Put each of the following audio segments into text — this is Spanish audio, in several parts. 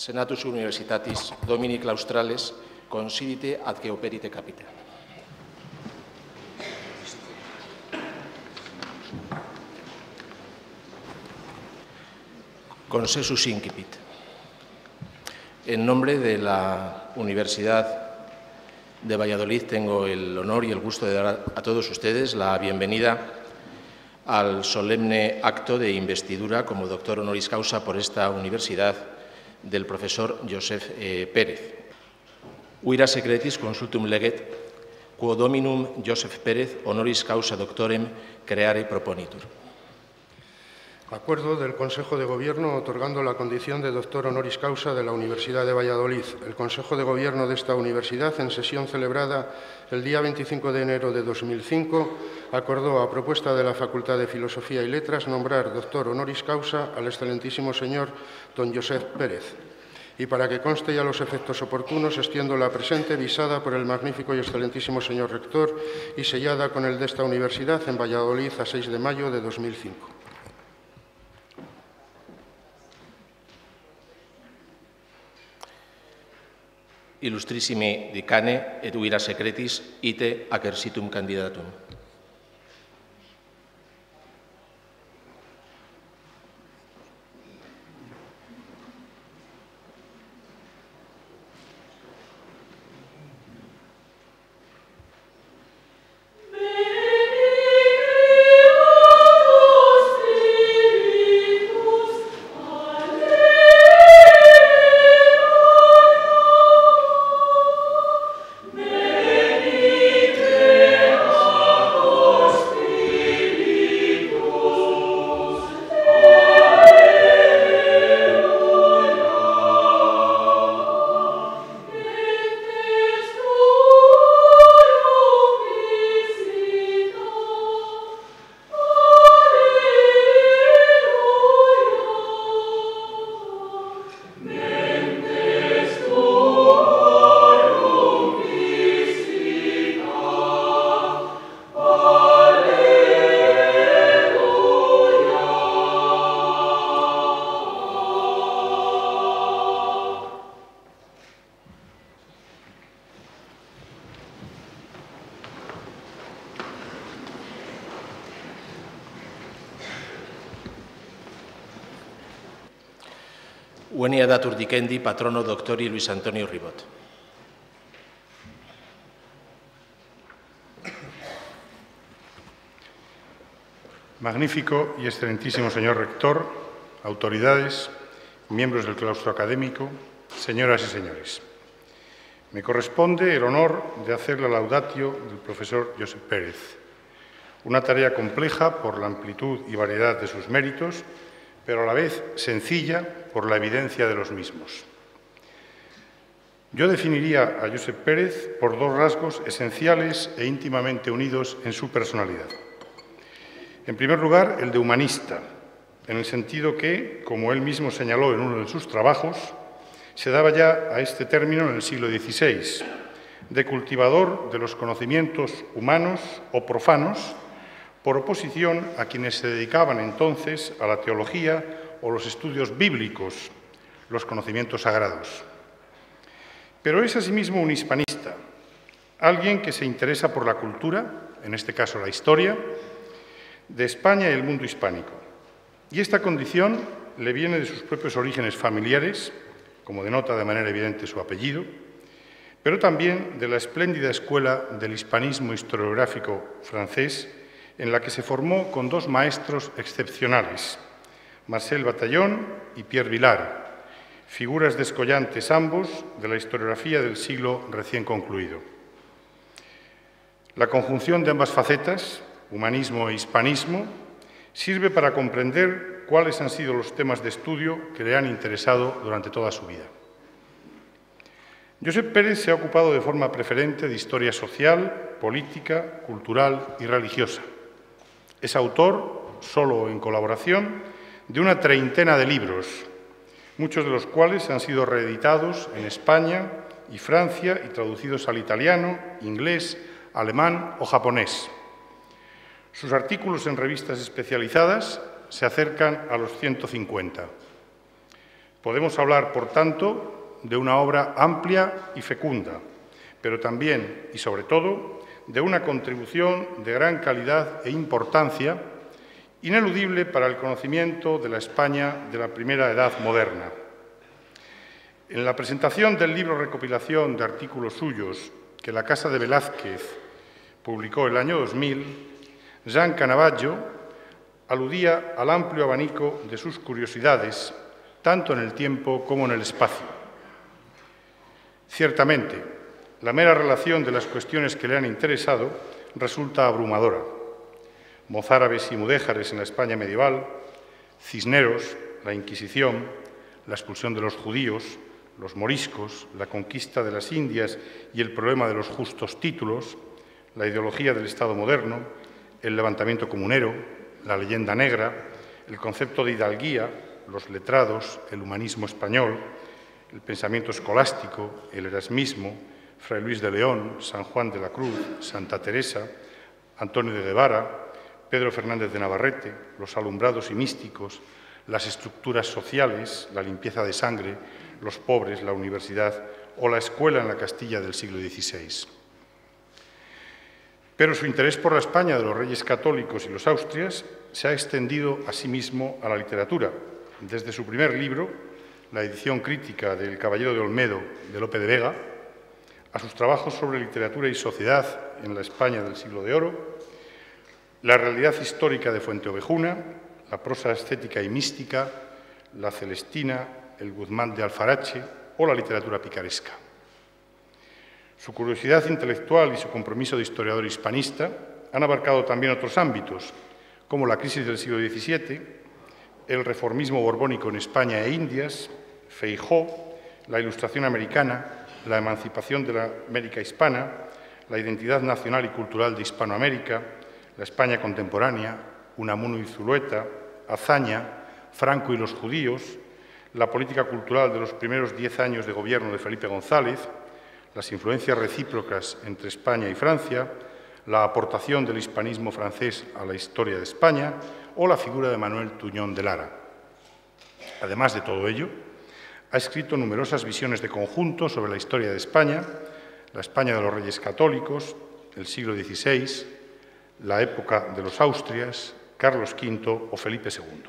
Senatus Universitatis Domini Claustrales considite ad que operite capite. Consensus incipit. En nombre de la Universidad de Valladolid tengo el honor y el gusto de dar a todos ustedes la bienvenida al solemne acto de investidura como doctor honoris causa por esta universidad del profesor Josep Pérez. Uira secretis consultum leget, quo dominum Josep Pérez honoris causa doctorem creare proponitur. Acuerdo del Consejo de Gobierno otorgando la condición de doctor honoris causa de la Universidad de Valladolid. El Consejo de Gobierno de esta universidad, en sesión celebrada el día 25 de enero de 2005, acordó, a propuesta de la Facultad de Filosofía y Letras, nombrar doctor honoris causa al excelentísimo señor don Josep Pérez. Y para que conste ya los efectos oportunos, extiendo la presente visada por el magnífico y excelentísimo señor rector y sellada con el de esta universidad en Valladolid a 6 de mayo de 2005. Illustrissimi dicane et uira secretis ite acquersitum candidatum. Venia datur dicendi patrono doctori Luis Antonio Ribot. Magnífico y excelentísimo señor rector, autoridades, miembros del claustro académico, señoras y señores. Me corresponde el honor de hacer la laudatio del profesor Josep Pérez, una tarea compleja por la amplitud y variedad de sus méritos, pero a la vez sencilla por la evidencia de los mismos. Yo definiría a Josep Pérez por dos rasgos esenciales e íntimamente unidos en su personalidad. En primer lugar, el de humanista, en el sentido que, como él mismo señaló en uno de sus trabajos, se daba ya a este término en el siglo XVI, de cultivador de los conocimientos humanos o profanos, por oposición a quienes se dedicaban entonces a la teología o los estudios bíblicos, los conocimientos sagrados. Pero es asimismo un hispanista, alguien que se interesa por la cultura, en este caso la historia, de España y el mundo hispánico. Y esta condición le viene de sus propios orígenes familiares, como denota de manera evidente su apellido, pero también de la espléndida escuela del hispanismo historiográfico francés, en la que se formó con dos maestros excepcionales, Marcel Bataillon y Pierre Vilar, figuras descollantes ambos de la historiografía del siglo recién concluido. La conjunción de ambas facetas, humanismo e hispanismo, sirve para comprender cuáles han sido los temas de estudio que le han interesado durante toda su vida. Josep Pérez se ha ocupado de forma preferente de historia social, política, cultural y religiosa. Es autor, solo en colaboración, de una treintena de libros, muchos de los cuales han sido reeditados en España y Francia y traducidos al italiano, inglés, alemán o japonés. Sus artículos en revistas especializadas se acercan a los 150. Podemos hablar, por tanto, de una obra amplia y fecunda, pero también, y sobre todo, de una contribución de gran calidad e importancia, ineludible para el conocimiento de la España de la primera edad moderna. En la presentación del libro recopilación de artículos suyos que la Casa de Velázquez publicó el año 2000, Jean Canavaggio aludía al amplio abanico de sus curiosidades, tanto en el tiempo como en el espacio. Ciertamente, la mera relación de las cuestiones que le han interesado resulta abrumadora. Mozárabes y mudéjares en la España medieval, Cisneros, la Inquisición, la expulsión de los judíos, los moriscos, la conquista de las Indias y el problema de los justos títulos, la ideología del Estado moderno, el levantamiento comunero, la leyenda negra, el concepto de hidalguía, los letrados, el humanismo español, el pensamiento escolástico, el erasmismo, Fray Luis de León, San Juan de la Cruz, Santa Teresa, Antonio de Guevara, Pedro Fernández de Navarrete, los alumbrados y místicos, las estructuras sociales, la limpieza de sangre, los pobres, la universidad o la escuela en la Castilla del siglo XVI. Pero su interés por la España de los reyes católicos y los Austrias se ha extendido asimismo a la literatura. Desde su primer libro, la edición crítica del Caballero de Olmedo de Lope de Vega, a sus trabajos sobre literatura y sociedad en la España del siglo de oro, la realidad histórica de Fuenteovejuna, la prosa estética y mística, la Celestina, el Guzmán de Alfarache o la literatura picaresca. Su curiosidad intelectual y su compromiso de historiador hispanista han abarcado también otros ámbitos, como la crisis del siglo XVII, el reformismo borbónico en España e Indias, Feijóo, la Ilustración americana, la emancipación de la América hispana, la identidad nacional y cultural de Hispanoamérica, la España contemporánea, Unamuno y Zulueta, Azaña, Franco y los judíos, la política cultural de los primeros 10 años de gobierno de Felipe González, las influencias recíprocas entre España y Francia, la aportación del hispanismo francés a la historia de España o la figura de Manuel Tuñón de Lara. Además de todo ello, ha escrito numerosas visiones de conjunto sobre la historia de España, la España de los Reyes Católicos, el siglo XVI, la época de los Austrias, Carlos V o Felipe II.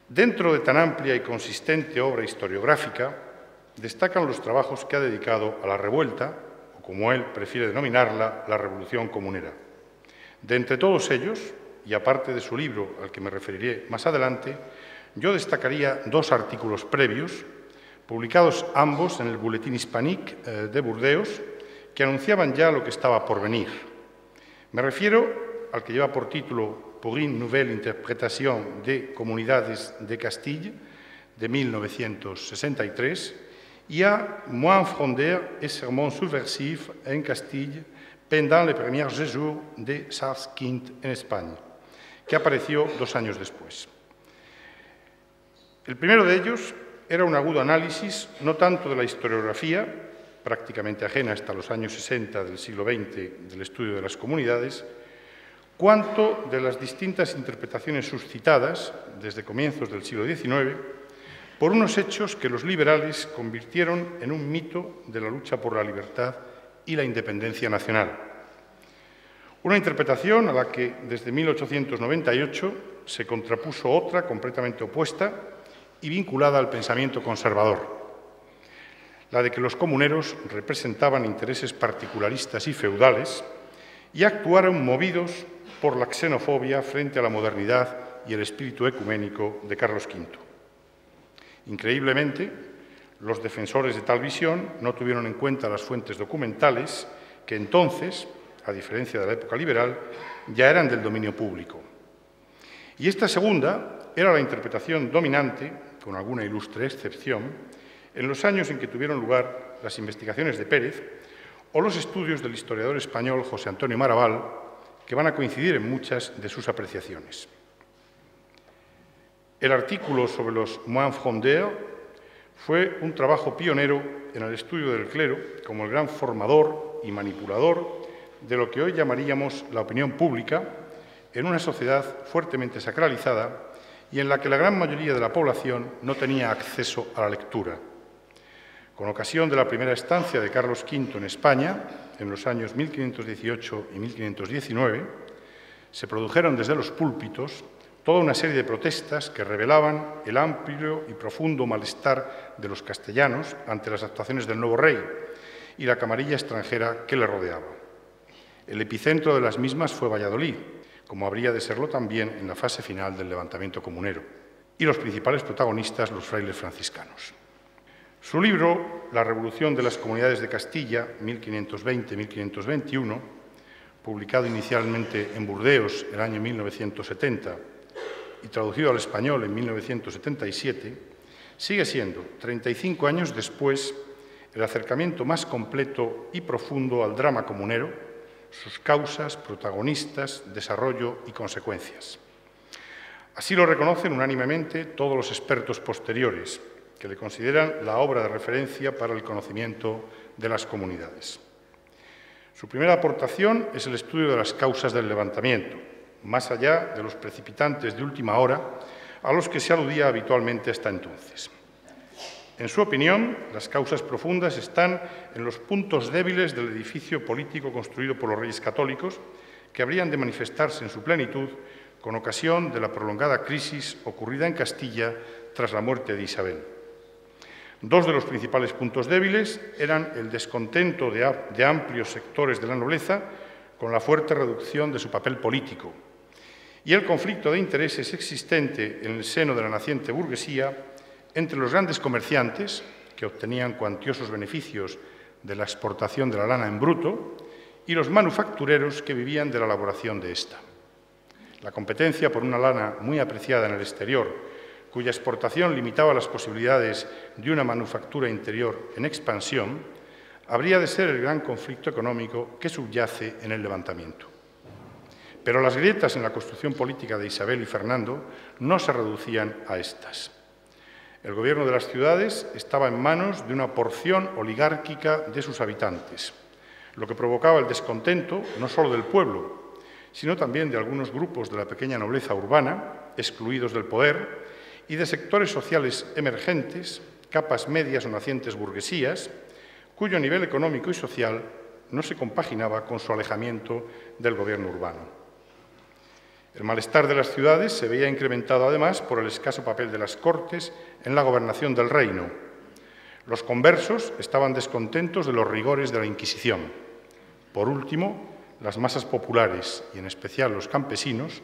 Dentro de tan amplia y consistente obra historiográfica, destacan los trabajos que ha dedicado a la revuelta, o como él prefiere denominarla, la Revolución Comunera. De entre todos ellos, y aparte de su libro, al que me referiré más adelante, yo destacaría dos artículos previos, publicados ambos en el Bulletin Hispanique de Burdeos, que anunciaban ya lo que estaba por venir. Me refiero al que lleva por título Pour une nouvelle interprétation des Comunidades de Castille, de 1963, y a Moines frondeurs et sermons subversifs en Castille pendant les premiers jours de Charles V en España, que apareció 2 años después. El primero de ellos era un agudo análisis no tanto de la historiografía, prácticamente ajena hasta los años 60 del siglo XX del estudio de las comunidades, cuanto de las distintas interpretaciones suscitadas desde comienzos del siglo XIX por unos hechos que los liberales convirtieron en un mito de la lucha por la libertad y la independencia nacional. Una interpretación a la que desde 1898 se contrapuso otra completamente opuesta y vinculada al pensamiento conservador, la de que los comuneros representaban intereses particularistas y feudales y actuaron movidos por la xenofobia frente a la modernidad y el espíritu ecuménico de Carlos V. Increíblemente, los defensores de tal visión no tuvieron en cuenta las fuentes documentales que entonces, a diferencia de la época liberal, ya eran del dominio público. Y esta segunda era la interpretación dominante, con alguna ilustre excepción, en los años en que tuvieron lugar las investigaciones de Pérez o los estudios del historiador español José Antonio Maraval, que van a coincidir en muchas de sus apreciaciones. El artículo sobre los moines frondeurs fue un trabajo pionero en el estudio del clero como el gran formador y manipulador de lo que hoy llamaríamos la opinión pública en una sociedad fuertemente sacralizada y en la que la gran mayoría de la población no tenía acceso a la lectura. Con ocasión de la primera estancia de Carlos V en España, en los años 1518 y 1519, se produjeron desde los púlpitos toda una serie de protestas que revelaban el amplio y profundo malestar de los castellanos ante las actuaciones del nuevo rey y la camarilla extranjera que le rodeaba. El epicentro de las mismas fue Valladolid, como habría de serlo también en la fase final del levantamiento comunero, y los principales protagonistas, los frailes franciscanos. Su libro, La Revolución de las Comunidades de Castilla, 1520-1521, publicado inicialmente en Burdeos el año 1970 y traducido al español en 1977, sigue siendo, 35 años después, el acercamiento más completo y profundo al drama comunero, sus causas, protagonistas, desarrollo y consecuencias. Así lo reconocen unánimemente todos los expertos posteriores, que le consideran la obra de referencia para el conocimiento de las comunidades. Su primera aportación es el estudio de las causas del levantamiento, más allá de los precipitantes de última hora a los que se aludía habitualmente hasta entonces. En su opinión, las causas profundas están en los puntos débiles del edificio político construido por los reyes católicos, que habrían de manifestarse en su plenitud con ocasión de la prolongada crisis ocurrida en Castilla tras la muerte de Isabel. Dos de los principales puntos débiles eran el descontento de amplios sectores de la nobleza con la fuerte reducción de su papel político y el conflicto de intereses existente en el seno de la naciente burguesía entre los grandes comerciantes, que obtenían cuantiosos beneficios de la exportación de la lana en bruto, y los manufactureros que vivían de la elaboración de esta. La competencia por una lana muy apreciada en el exterior, cuya exportación limitaba las posibilidades de una manufactura interior en expansión, habría de ser el gran conflicto económico que subyace en el levantamiento. Pero las grietas en la construcción política de Isabel y Fernando no se reducían a estas. El gobierno de las ciudades estaba en manos de una porción oligárquica de sus habitantes, lo que provocaba el descontento no solo del pueblo, sino también de algunos grupos de la pequeña nobleza urbana, excluidos del poder, y de sectores sociales emergentes, capas medias o nacientes burguesías, cuyo nivel económico y social no se compaginaba con su alejamiento del gobierno urbano. El malestar de las ciudades se veía incrementado además por el escaso papel de las Cortes en la gobernación del reino. Los conversos estaban descontentos de los rigores de la Inquisición. Por último, las masas populares, y en especial los campesinos,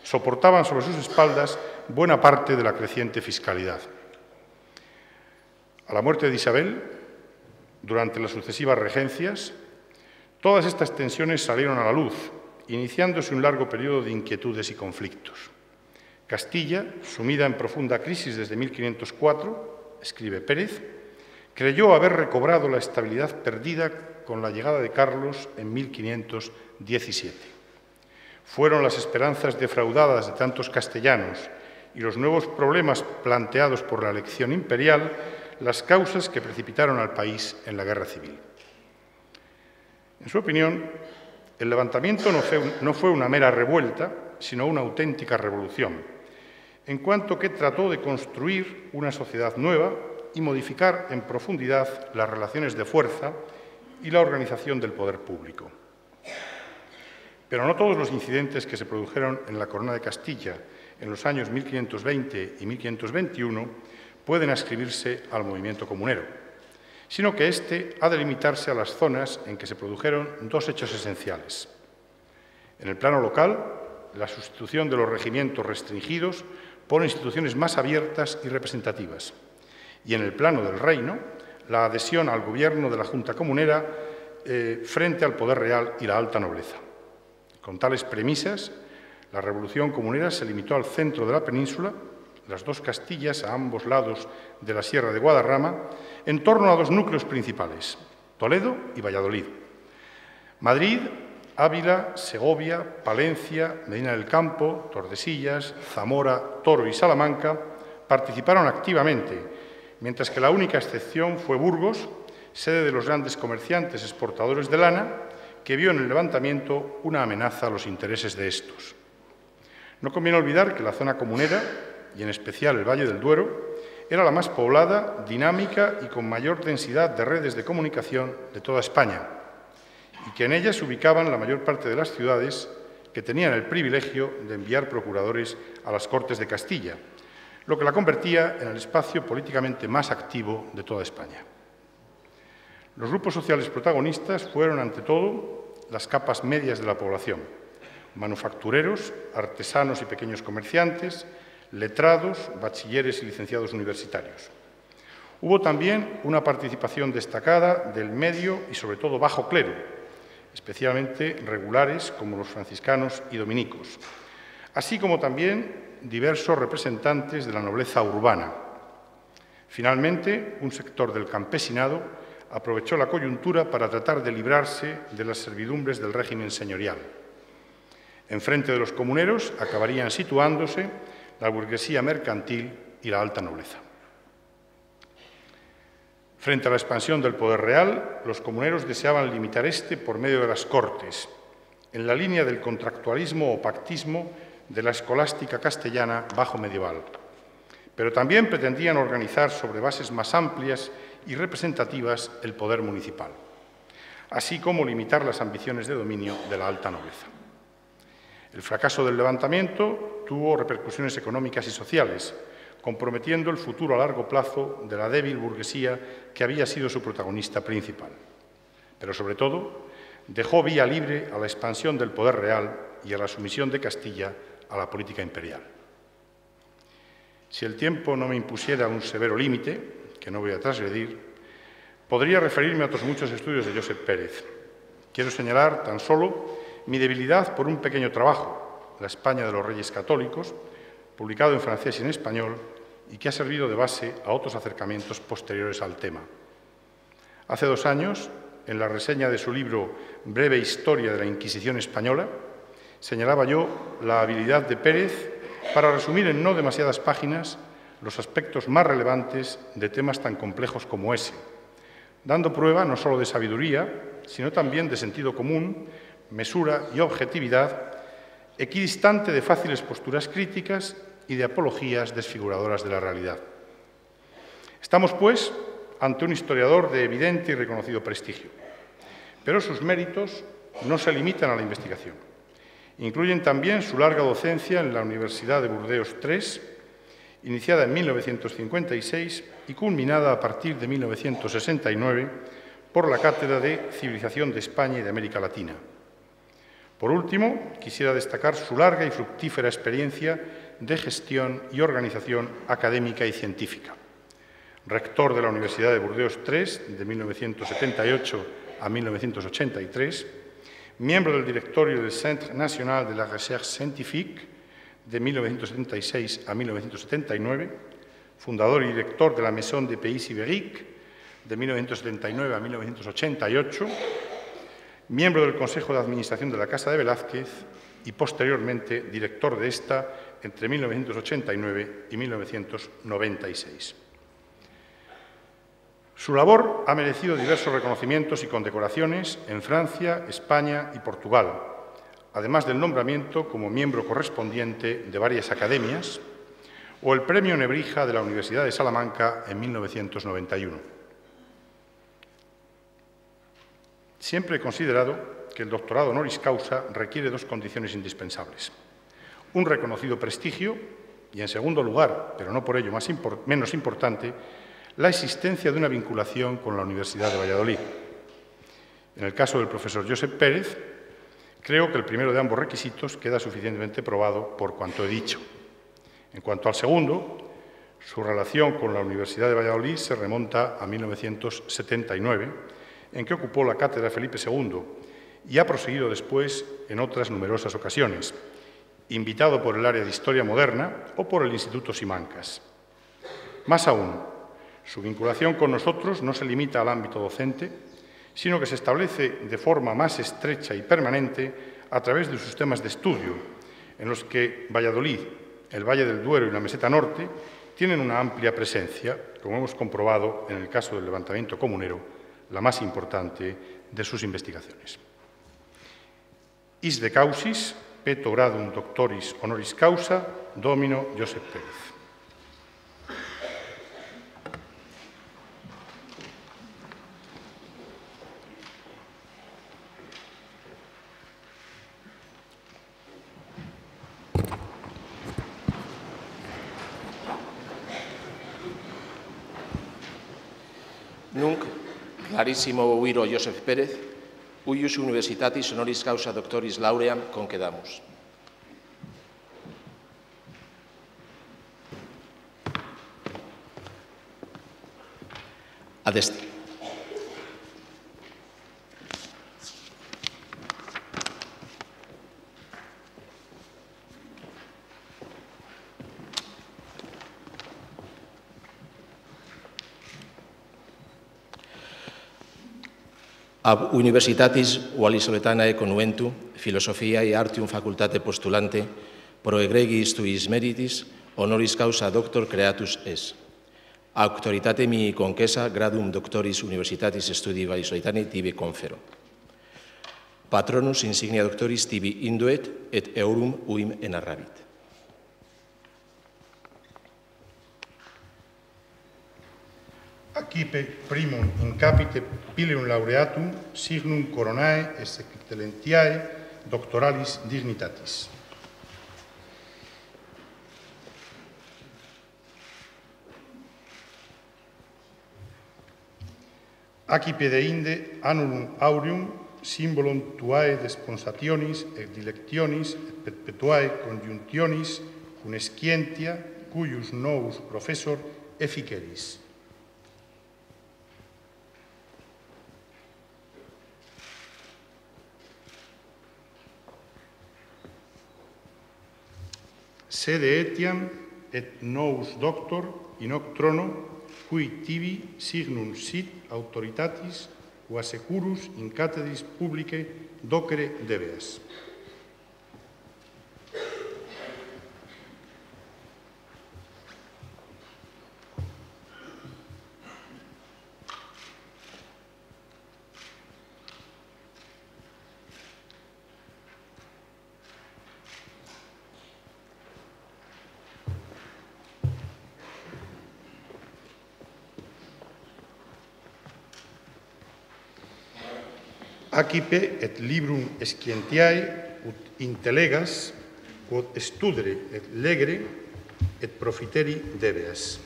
soportaban sobre sus espaldas buena parte de la creciente fiscalidad. A la muerte de Isabel, durante las sucesivas regencias, todas estas tensiones salieron a la luz, iniciándose un largo periodo de inquietudes y conflictos. Castilla, sumida en profunda crisis desde 1504, escribe Pérez, creyó haber recobrado la estabilidad perdida con la llegada de Carlos en 1517. Fueron las esperanzas defraudadas de tantos castellanos y los nuevos problemas planteados por la elección imperial las causas que precipitaron al país en la guerra civil. En su opinión, el levantamiento no fue una mera revuelta, sino una auténtica revolución, en cuanto que trató de construir una sociedad nueva y modificar en profundidad las relaciones de fuerza y la organización del poder público. Pero no todos los incidentes que se produjeron en la Corona de Castilla en los años 1520 y 1521 pueden ascribirse al movimiento comunero, sino que éste ha de limitarse a las zonas en que se produjeron dos hechos esenciales. En el plano local, la sustitución de los regimientos restringidos por instituciones más abiertas y representativas, y en el plano del reino, la adhesión al gobierno de la Junta Comunera frente al poder real y la alta nobleza. Con tales premisas, la revolución comunera se limitó al centro de la península, las dos Castillas a ambos lados de la Sierra de Guadarrama, en torno a dos núcleos principales, Toledo y Valladolid. Madrid, Ávila, Segovia, Palencia, Medina del Campo, Tordesillas, Zamora, Toro y Salamanca participaron activamente, mientras que la única excepción fue Burgos, sede de los grandes comerciantes exportadores de lana, que vio en el levantamiento una amenaza a los intereses de estos. No conviene olvidar que la zona comunera y en especial el Valle del Duero, era la más poblada, dinámica y con mayor densidad de redes de comunicación de toda España, y que en ella se ubicaban la mayor parte de las ciudades que tenían el privilegio de enviar procuradores a las Cortes de Castilla, lo que la convertía en el espacio políticamente más activo de toda España. Los grupos sociales protagonistas fueron, ante todo, las capas medias de la población: manufactureros, artesanos y pequeños comerciantes, letrados, bachilleres y licenciados universitarios. Hubo también una participación destacada del medio y, sobre todo, bajo clero, especialmente regulares como los franciscanos y dominicos, así como también diversos representantes de la nobleza urbana. Finalmente, un sector del campesinado aprovechó la coyuntura para tratar de librarse de las servidumbres del régimen señorial. Enfrente de los comuneros acabarían situándose la burguesía mercantil y la alta nobleza. Frente a la expansión del poder real, los comuneros deseaban limitar este por medio de las Cortes, en la línea del contractualismo o pactismo de la escolástica castellana bajo medieval, pero también pretendían organizar sobre bases más amplias y representativas el poder municipal, así como limitar las ambiciones de dominio de la alta nobleza. El fracaso del levantamiento tuvo repercusiones económicas y sociales, comprometiendo el futuro a largo plazo de la débil burguesía que había sido su protagonista principal. Pero, sobre todo, dejó vía libre a la expansión del poder real y a la sumisión de Castilla a la política imperial. Si el tiempo no me impusiera un severo límite, que no voy a transgredir, podría referirme a otros muchos estudios de Josep Pérez. Quiero señalar tan solo mi debilidad por un pequeño trabajo, La España de los Reyes Católicos, publicado en francés y en español, y que ha servido de base a otros acercamientos posteriores al tema. Hace 2 años, en la reseña de su libro Breve Historia de la Inquisición Española, señalaba yo la habilidad de Pérez para resumir en no demasiadas páginas los aspectos más relevantes de temas tan complejos como ese, dando prueba no solo de sabiduría, sino también de sentido común, mesura y objetividad, equidistante de fáciles posturas críticas y de apologías desfiguradoras de la realidad. Estamos, pues, ante un historiador de evidente y reconocido prestigio, pero sus méritos no se limitan a la investigación. Incluyen también su larga docencia en la Universidad de Burdeos III, iniciada en 1956 y culminada a partir de 1969 por la Cátedra de Civilización de España y de América Latina. Por último, quisiera destacar su larga y fructífera experiencia de gestión y organización académica y científica. Rector de la Universidad de Burdeos III de 1978 a 1983, miembro del directorio del Centre National de la Recherche Scientifique de 1976 a 1979, fundador y director de la Maison des Pays Ibériques de 1979 a 1988, miembro del Consejo de Administración de la Casa de Velázquez y, posteriormente, director de esta entre 1989 y 1996. Su labor ha merecido diversos reconocimientos y condecoraciones en Francia, España y Portugal, además del nombramiento como miembro correspondiente de varias academias o el Premio Nebrija de la Universidad de Salamanca en 1991. Siempre he considerado que el doctorado honoris causa requiere 2 condiciones indispensables: un reconocido prestigio y, en segundo lugar, pero no por ello menos importante, la existencia de una vinculación con la Universidad de Valladolid. En el caso del profesor Josep Pérez, creo que el primero de ambos requisitos queda suficientemente probado por cuanto he dicho. En cuanto al segundo, su relación con la Universidad de Valladolid se remonta a 1979, en que ocupó la cátedra Felipe II y ha proseguido después en otras numerosas ocasiones, invitado por el área de Historia Moderna o por el Instituto Simancas. Más aún, su vinculación con nosotros no se limita al ámbito docente, sino que se establece de forma más estrecha y permanente a través de sus temas de estudio, en los que Valladolid, el Valle del Duero y la Meseta Norte tienen una amplia presencia, como hemos comprobado en el caso del levantamiento comunero, la más importante de sus investigaciones. Is de causis, peto gradum doctoris honoris causa, domino Josep Pérez. Nunc clarissimo viro Josep Pérez, huius universitatis honoris causa doctoris lauream concedamus. Ad est. Ab Universitatis Wallisoletanae conventu, Philosophiae Artium facultate postulante, pro egregis tuis meritis, honoris causa doctor creatus es. Auctoritate mi conquesa gradum doctoris Universitatis Studii Wallisoletanae tibi confero. Patronus insignia doctoris tibi induet et eurum uim enarrabit. Accipe primum in capite pileum laureatum signum coronae et excellentiae doctoralis dignitatis. Accipe deinde annulum aureum symbolum tuae desponsationis et dilectionis et perpetuae conjunctionis cunescientia cuius novus professor efficeris. Sede etiam et novus doctor in hoc trono, cui tibi signum sit autoritatis qua securus in cathedris publicae docere debeas. Accipe et librum scientiae ut intelegas, quod studere et legere et profiteri debeas.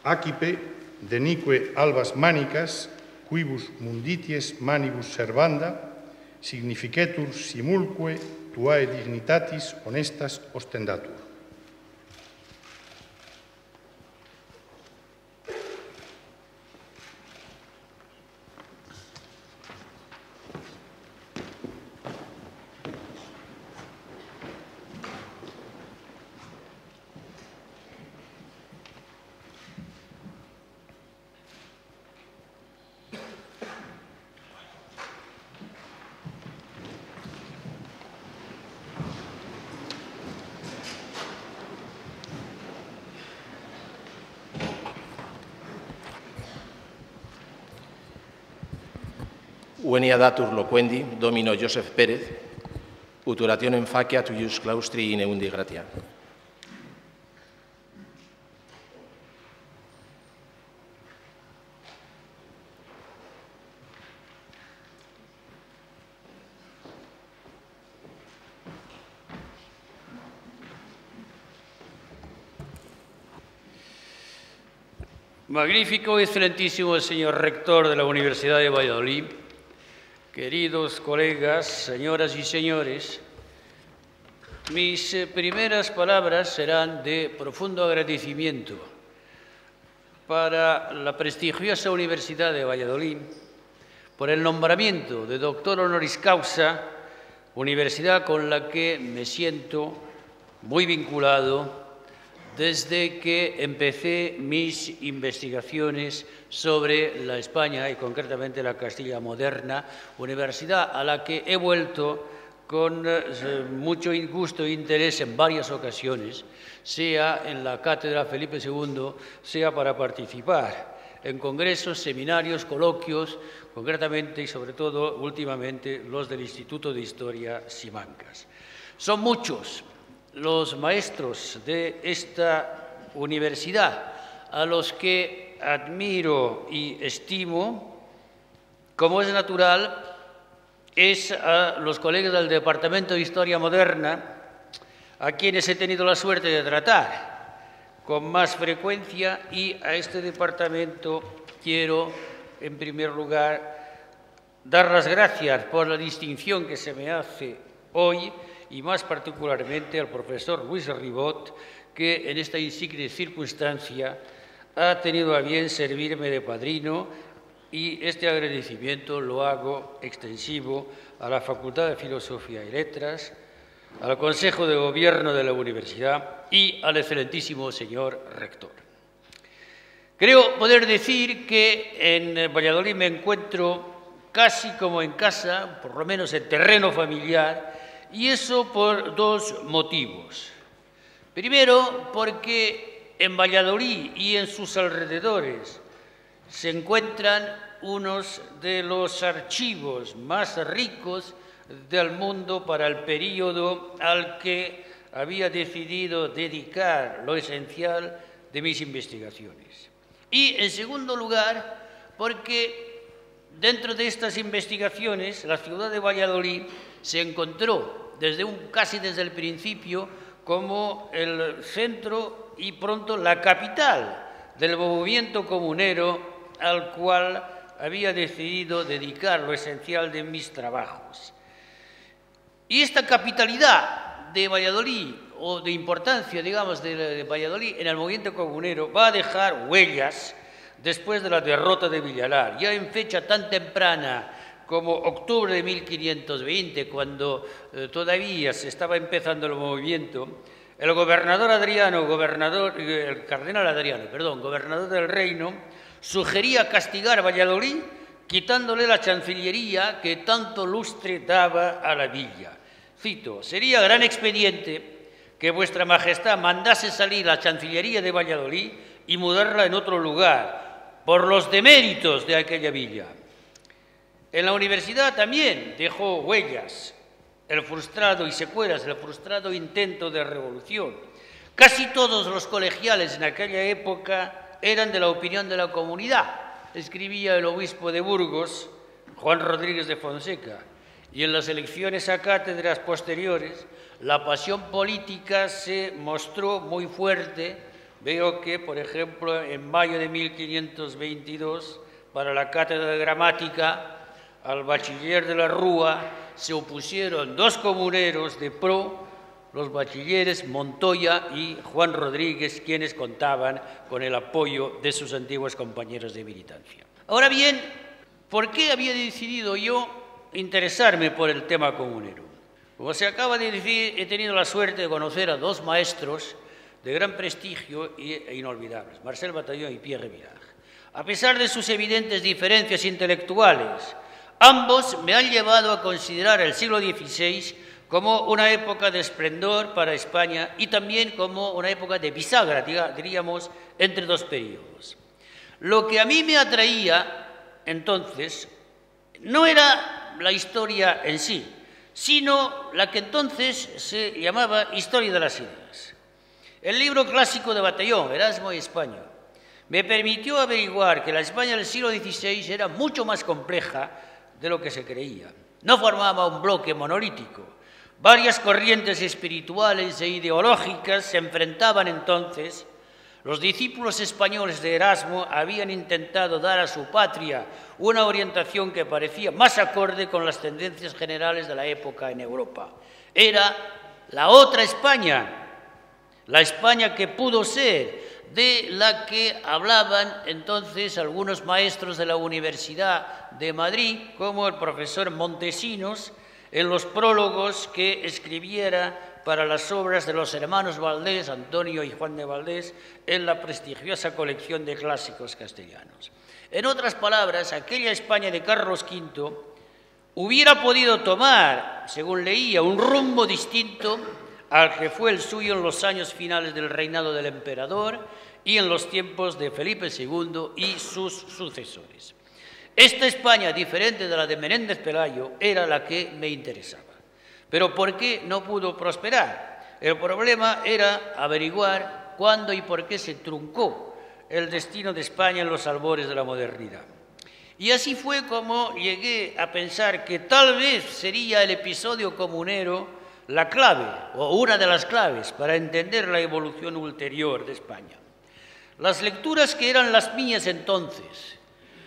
Accipe denique albas manicas, quibus mundities manibus servanda, significetur simulque tuae dignitatis honestas ostendatur. Venia datur loquendi, Domino Joseph Pérez, uturationem faciat uius claustri in eundi gratia. Magnífico y excelentísimo señor rector de la Universidad de Valladolid, queridos colegas, señoras y señores, mis primeras palabras serán de profundo agradecimiento para la prestigiosa Universidad de Valladolid por el nombramiento de doctor honoris causa, universidad con la que me siento muy vinculado desde que empecé mis investigaciones sobre la España y concretamente la Castilla moderna, universidad a la que he vuelto con mucho gusto e interés en varias ocasiones, sea en la Cátedra Felipe II, sea para participar en congresos, seminarios, coloquios, concretamente y sobre todo últimamente los del Instituto de Historia Simancas. Son muchos los maestros de esta universidad a los que admiro y estimo como es natural, es a los colegas del Departamento de Historia Moderna a quienes he tenido la suerte de tratar con más frecuencia, y a este departamento quiero, en primer lugar, dar las gracias por la distinción que se me hace hoy, y más particularmente al profesor Luis Ribot, que en esta insigne circunstancia ha tenido a bien servirme de padrino, y este agradecimiento lo hago extensivo a la Facultad de Filosofía y Letras, al Consejo de Gobierno de la Universidad y al excelentísimo señor rector. Creo poder decir que en Valladolid me encuentro casi como en casa, por lo menos en terreno familiar, y eso por dos motivos. Primero, porque en Valladolid y en sus alrededores se encuentran unos de los archivos más ricos del mundo para el período al que había decidido dedicar lo esencial de mis investigaciones. Y, en segundo lugar, porque dentro de estas investigaciones la ciudad de Valladolid se encontró casi desde el principio como el centro y pronto la capital del movimiento comunero al cual había decidido dedicar lo esencial de mis trabajos. Y esta capitalidad de Valladolid, o de importancia, digamos, de Valladolid en el movimiento comunero, va a dejar huellas después de la derrota de Villalar. Ya en fecha tan temprana como octubre de 1520, cuando todavía se estaba empezando el movimiento, el gobernador gobernador del reino, sugería castigar Valladolid quitándole la chancillería que tanto lustre daba a la villa. Cito: «Sería gran expediente que vuestra majestad mandase salir la chancillería de Valladolid y mudarla en otro lugar, por los deméritos de aquella villa». En la universidad también dejó huellas y secuelas el frustrado intento de revolución. Casi todos los colegiales en aquella época eran de la opinión de la comunidad. Escribía el obispo de Burgos, Juan Rodríguez de Fonseca, y en las elecciones a cátedras posteriores la pasión política se mostró muy fuerte. Veo que, por ejemplo, en mayo de 1522, para la cátedra de gramática, al bachiller de la Rúa se opusieron dos comuneros de pro, los bachilleres Montoya y Juan Rodríguez, quienes contaban con el apoyo de sus antiguos compañeros de militancia. Ahora bien, ¿por qué había decidido yo interesarme por el tema comunero? Como se acaba de decir, he tenido la suerte de conocer a dos maestros de gran prestigio e inolvidables, Marcel Bataillon y Pierre Villard. A pesar de sus evidentes diferencias intelectuales, ambos me han llevado a considerar el siglo XVI como una época de esplendor para España y también como una época de bisagra, diríamos, entre dos periodos. Lo que a mí me atraía entonces no era la historia en sí, sino la que entonces se llamaba Historia de las Ideas. El libro clásico de Bataillon, Erasmo y España, me permitió averiguar que la España del siglo XVI era mucho más compleja de lo que se creía. No formaba un bloque monolítico. Varias corrientes espirituales e ideológicas se enfrentaban entonces. Los discípulos españoles de Erasmo habían intentado dar a su patria una orientación que parecía más acorde con las tendencias generales de la época en Europa. Era la otra España, la España que pudo ser, de la que hablaban entonces algunos maestros de la Universidad de Madrid, como el profesor Montesinos, en los prólogos que escribiera para las obras de los hermanos Valdés, Antonio y Juan de Valdés, en la prestigiosa colección de clásicos castellanos. En otras palabras, aquella España de Carlos V hubiera podido tomar, según leía, un rumbo distinto al que fue el suyo en los años finales del reinado del emperador y en los tiempos de Felipe II y sus sucesores. Esta España, diferente de la de Menéndez Pelayo, era la que me interesaba. Pero ¿por qué no pudo prosperar? El problema era averiguar cuándo y por qué se truncó el destino de España en los albores de la modernidad. Y así fue como llegué a pensar que tal vez sería el episodio comunero la clave, o una de las claves, para entender la evolución ulterior de España. Las lecturas que eran las mías entonces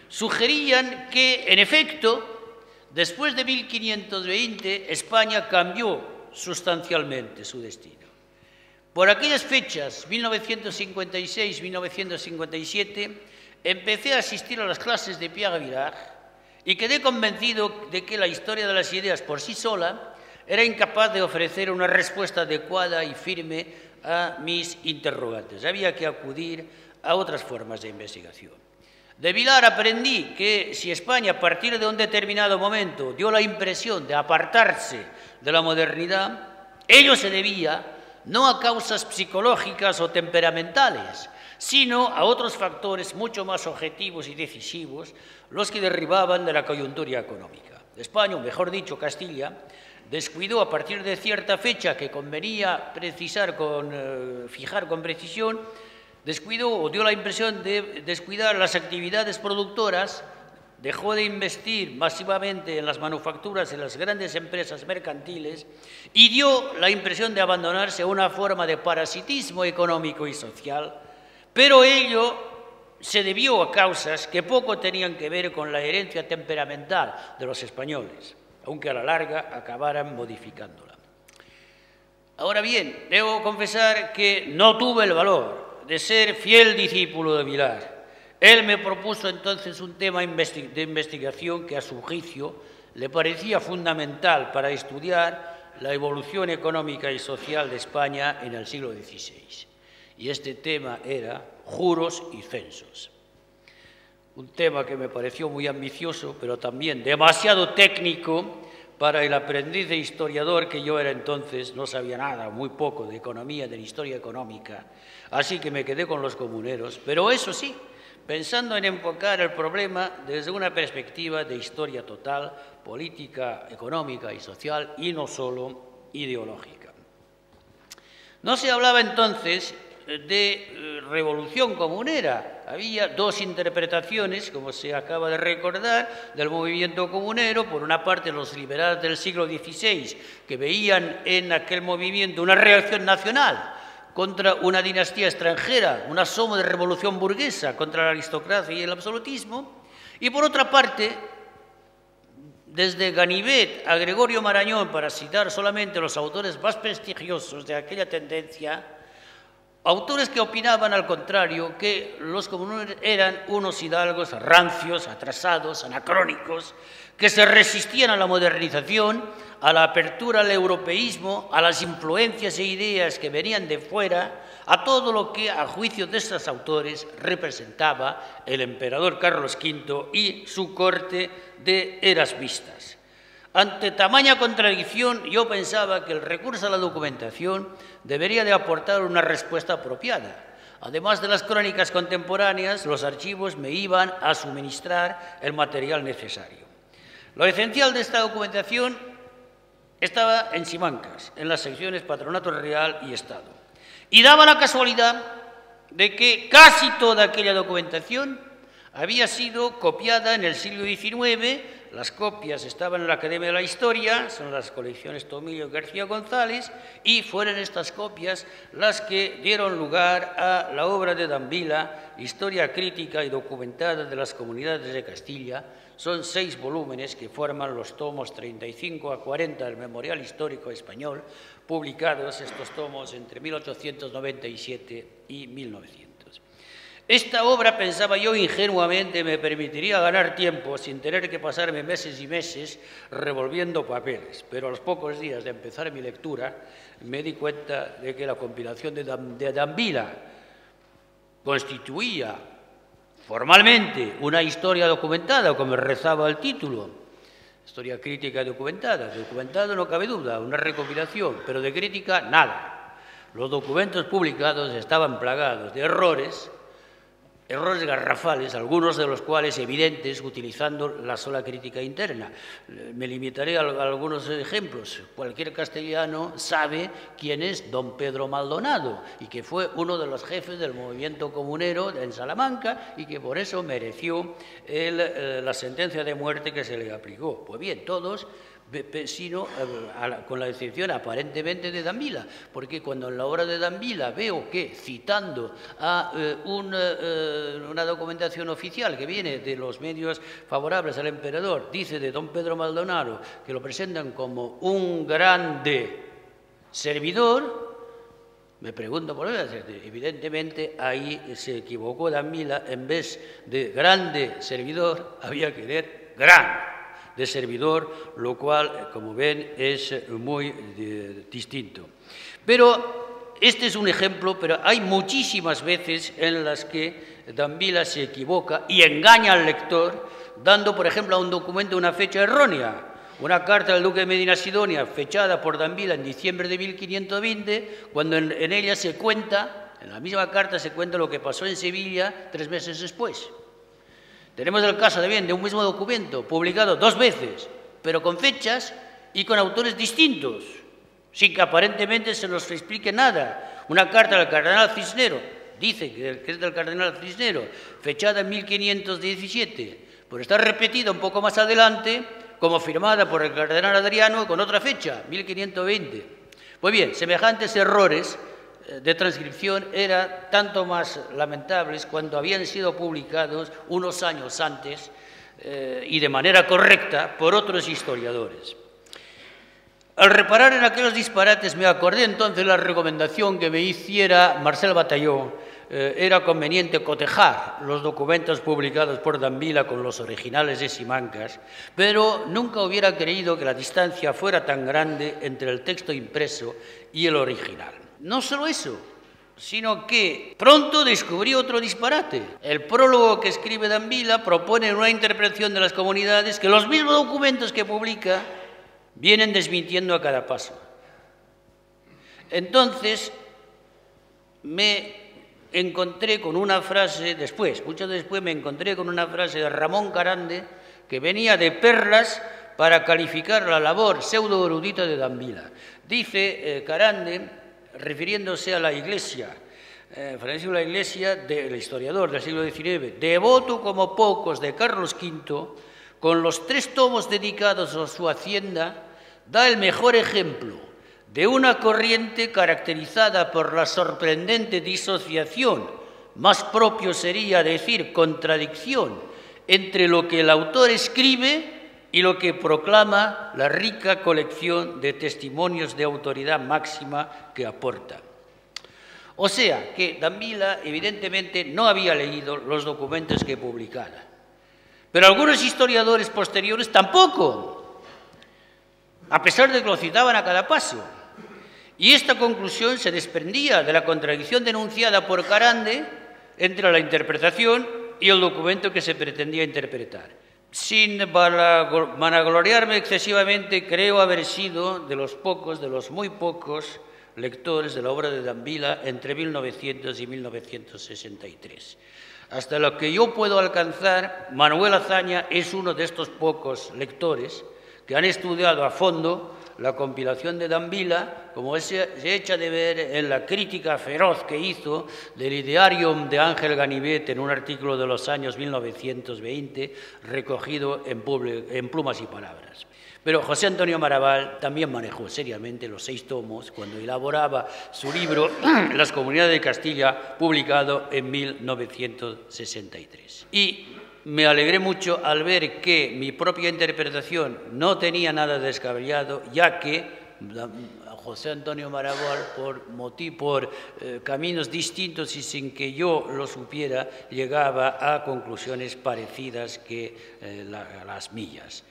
sugerían que, en efecto, después de 1520, España cambió sustancialmente su destino. Por aquellas fechas, 1956-1957, empecé a asistir a las clases de Pierre Vilar y quedé convencido de que la historia de las ideas por sí sola era incapaz de ofrecer una respuesta adecuada y firme a mis interrogantes. Había que acudir a otras formas de investigación. De Vilar aprendí que si España, a partir de un determinado momento, dio la impresión de apartarse de la modernidad, ello se debía no a causas psicológicas o temperamentales, sino a otros factores mucho más objetivos y decisivos, los que derribaban de la coyuntura económica. España, o mejor dicho, Castilla, descuidó a partir de cierta fecha que convenía fijar con precisión, descuidó o dio la impresión de descuidar las actividades productoras, dejó de investir masivamente en las manufacturas, en las grandes empresas mercantiles y dio la impresión de abandonarse a una forma de parasitismo económico y social, pero ello se debió a causas que poco tenían que ver con la herencia temperamental de los españoles, aunque a la larga acabaran modificándola. Ahora bien, debo confesar que no tuve el valor de ser fiel discípulo de Vilar. Él me propuso entonces un tema de investigación que a su juicio le parecía fundamental para estudiar la evolución económica y social de España en el siglo XVI. Y este tema era juros y censos. Un tema que me pareció muy ambicioso, pero también demasiado técnico para el aprendiz de historiador que yo era entonces. No sabía nada, muy poco de economía, de la historia económica. Así que me quedé con los comuneros, pero eso sí, pensando en enfocar el problema desde una perspectiva de historia total, política, económica y social, y no solo ideológica. No se hablaba entonces de revolución comunera. Había dos interpretaciones, como se acaba de recordar, del movimiento comunero. Por una parte, los liberales del siglo XVI, que veían en aquel movimiento una reacción nacional contra una dinastía extranjera, un asomo de revolución burguesa contra la aristocracia y el absolutismo. Y por otra parte, desde Ganivet a Gregorio Marañón, para citar solamente los autores más prestigiosos de aquella tendencia, autores que opinaban al contrario, que los comuneros eran unos hidalgos rancios, atrasados, anacrónicos, que se resistían a la modernización, a la apertura al europeísmo, a las influencias e ideas que venían de fuera, a todo lo que, a juicio de estos autores, representaba el emperador Carlos V y su corte de erasmistas. Ante tamaña contradicción, yo pensaba que el recurso a la documentación debería de aportar una respuesta apropiada. Además de las crónicas contemporáneas, los archivos me iban a suministrar el material necesario. Lo esencial de esta documentación estaba en Simancas, en las secciones Patronato Real y Estado. Y daba la casualidad de que casi toda aquella documentación había sido copiada en el siglo XIX. Las copias estaban en la Academia de la Historia, son las colecciones Tomillo y García González, y fueron estas copias las que dieron lugar a la obra de Dambila, Historia crítica y documentada de las comunidades de Castilla. Son 6 volúmenes que forman los tomos 35 a 40 del Memorial Histórico Español, publicados estos tomos entre 1897 y 1900. Esta obra, pensaba yo ingenuamente, me permitiría ganar tiempo sin tener que pasarme meses y meses revolviendo papeles, pero a los pocos días de empezar mi lectura me di cuenta de que la compilación de Dambila constituía formalmente una historia documentada, como rezaba el título, historia crítica documentada. Documentado no cabe duda, una recopilación, pero de crítica nada. Los documentos publicados estaban plagados de errores, errores garrafales, algunos de los cuales evidentes, utilizando la sola crítica interna. Me limitaré a algunos ejemplos. Cualquier castellano sabe quién es don Pedro Maldonado y que fue uno de los jefes del movimiento comunero en Salamanca y que por eso mereció la sentencia de muerte que se le aplicó. Pues bien, todos, sino con la excepción aparentemente de Dambila, porque cuando en la obra de Dambila veo que, citando a una documentación oficial que viene de los medios favorables al emperador, dice de don Pedro Maldonado que lo presentan como un grande servidor, me pregunto por qué. Evidentemente ahí se equivocó Dambila, en vez de grande servidor había que leer gran de servidor, lo cual, como ven, es muy distinto. Pero este es un ejemplo, pero hay muchísimas veces en las que Dambila se equivoca y engaña al lector, dando, por ejemplo, a un documento una fecha errónea. Una carta del duque de Medina Sidonia, fechada por Dambila en diciembre de 1520, cuando en ella se cuenta, en la misma carta se cuenta lo que pasó en Sevilla 3 meses después. Tenemos el caso también de un mismo documento, publicado 2 veces, pero con fechas y con autores distintos, sin que aparentemente se nos explique nada. Una carta del cardenal Cisneros, dice que es del cardenal Cisneros, fechada en 1517, pero está repetida un poco más adelante, como firmada por el cardenal Adriano, con otra fecha, 1520. Pues bien, semejantes errores de transcripción eran tanto más lamentables cuando habían sido publicados unos años antes y de manera correcta por otros historiadores. Al reparar en aquellos disparates me acordé entonces la recomendación que me hiciera Marcel Bataillon. Era conveniente cotejar los documentos publicados por Dambila con los originales de Simancas, pero nunca hubiera creído que la distancia fuera tan grande entre el texto impreso y el original. No solo eso, sino que pronto descubrí otro disparate. El prólogo que escribe Dambila propone una interpretación de las comunidades que los mismos documentos que publica vienen desmintiendo a cada paso. Entonces me encontré con una frase mucho después me encontré con una frase de Ramón Carande que venía de perlas para calificar la labor pseudo-erudita de Dambila. Dice Carande, refiriéndose a la Iglesia, Francisco de la Iglesia, del historiador del siglo XIX, devoto como pocos de Carlos V, con los 3 tomos dedicados a su hacienda, da el mejor ejemplo de una corriente caracterizada por la sorprendente disociación, más propio sería decir contradicción, entre lo que el autor escribe y lo que proclama la rica colección de testimonios de autoridad máxima que aporta. O sea, que Dambila evidentemente no había leído los documentos que publicara, pero algunos historiadores posteriores tampoco, a pesar de que lo citaban a cada paso. Y esta conclusión se desprendía de la contradicción denunciada por Carande entre la interpretación y el documento que se pretendía interpretar. Sin vanagloriarme excesivamente, creo haber sido de los muy pocos lectores de la obra de Dambila entre 1900 y 1963. Hasta lo que yo puedo alcanzar, Manuel Azaña es uno de estos pocos lectores que han estudiado a fondo la compilación de Dambila, como se echa de ver en la crítica feroz que hizo del Idearium de Ángel Ganivet en un artículo de los años 1920, recogido en Plumas y Palabras. Pero José Antonio Maraval también manejó seriamente los 6 tomos cuando elaboraba su libro Las Comunidades de Castilla, publicado en 1963. Y me alegré mucho al ver que mi propia interpretación no tenía nada descabellado, ya que José Antonio Maraval, por caminos distintos y sin que yo lo supiera, llegaba a conclusiones parecidas que las mías.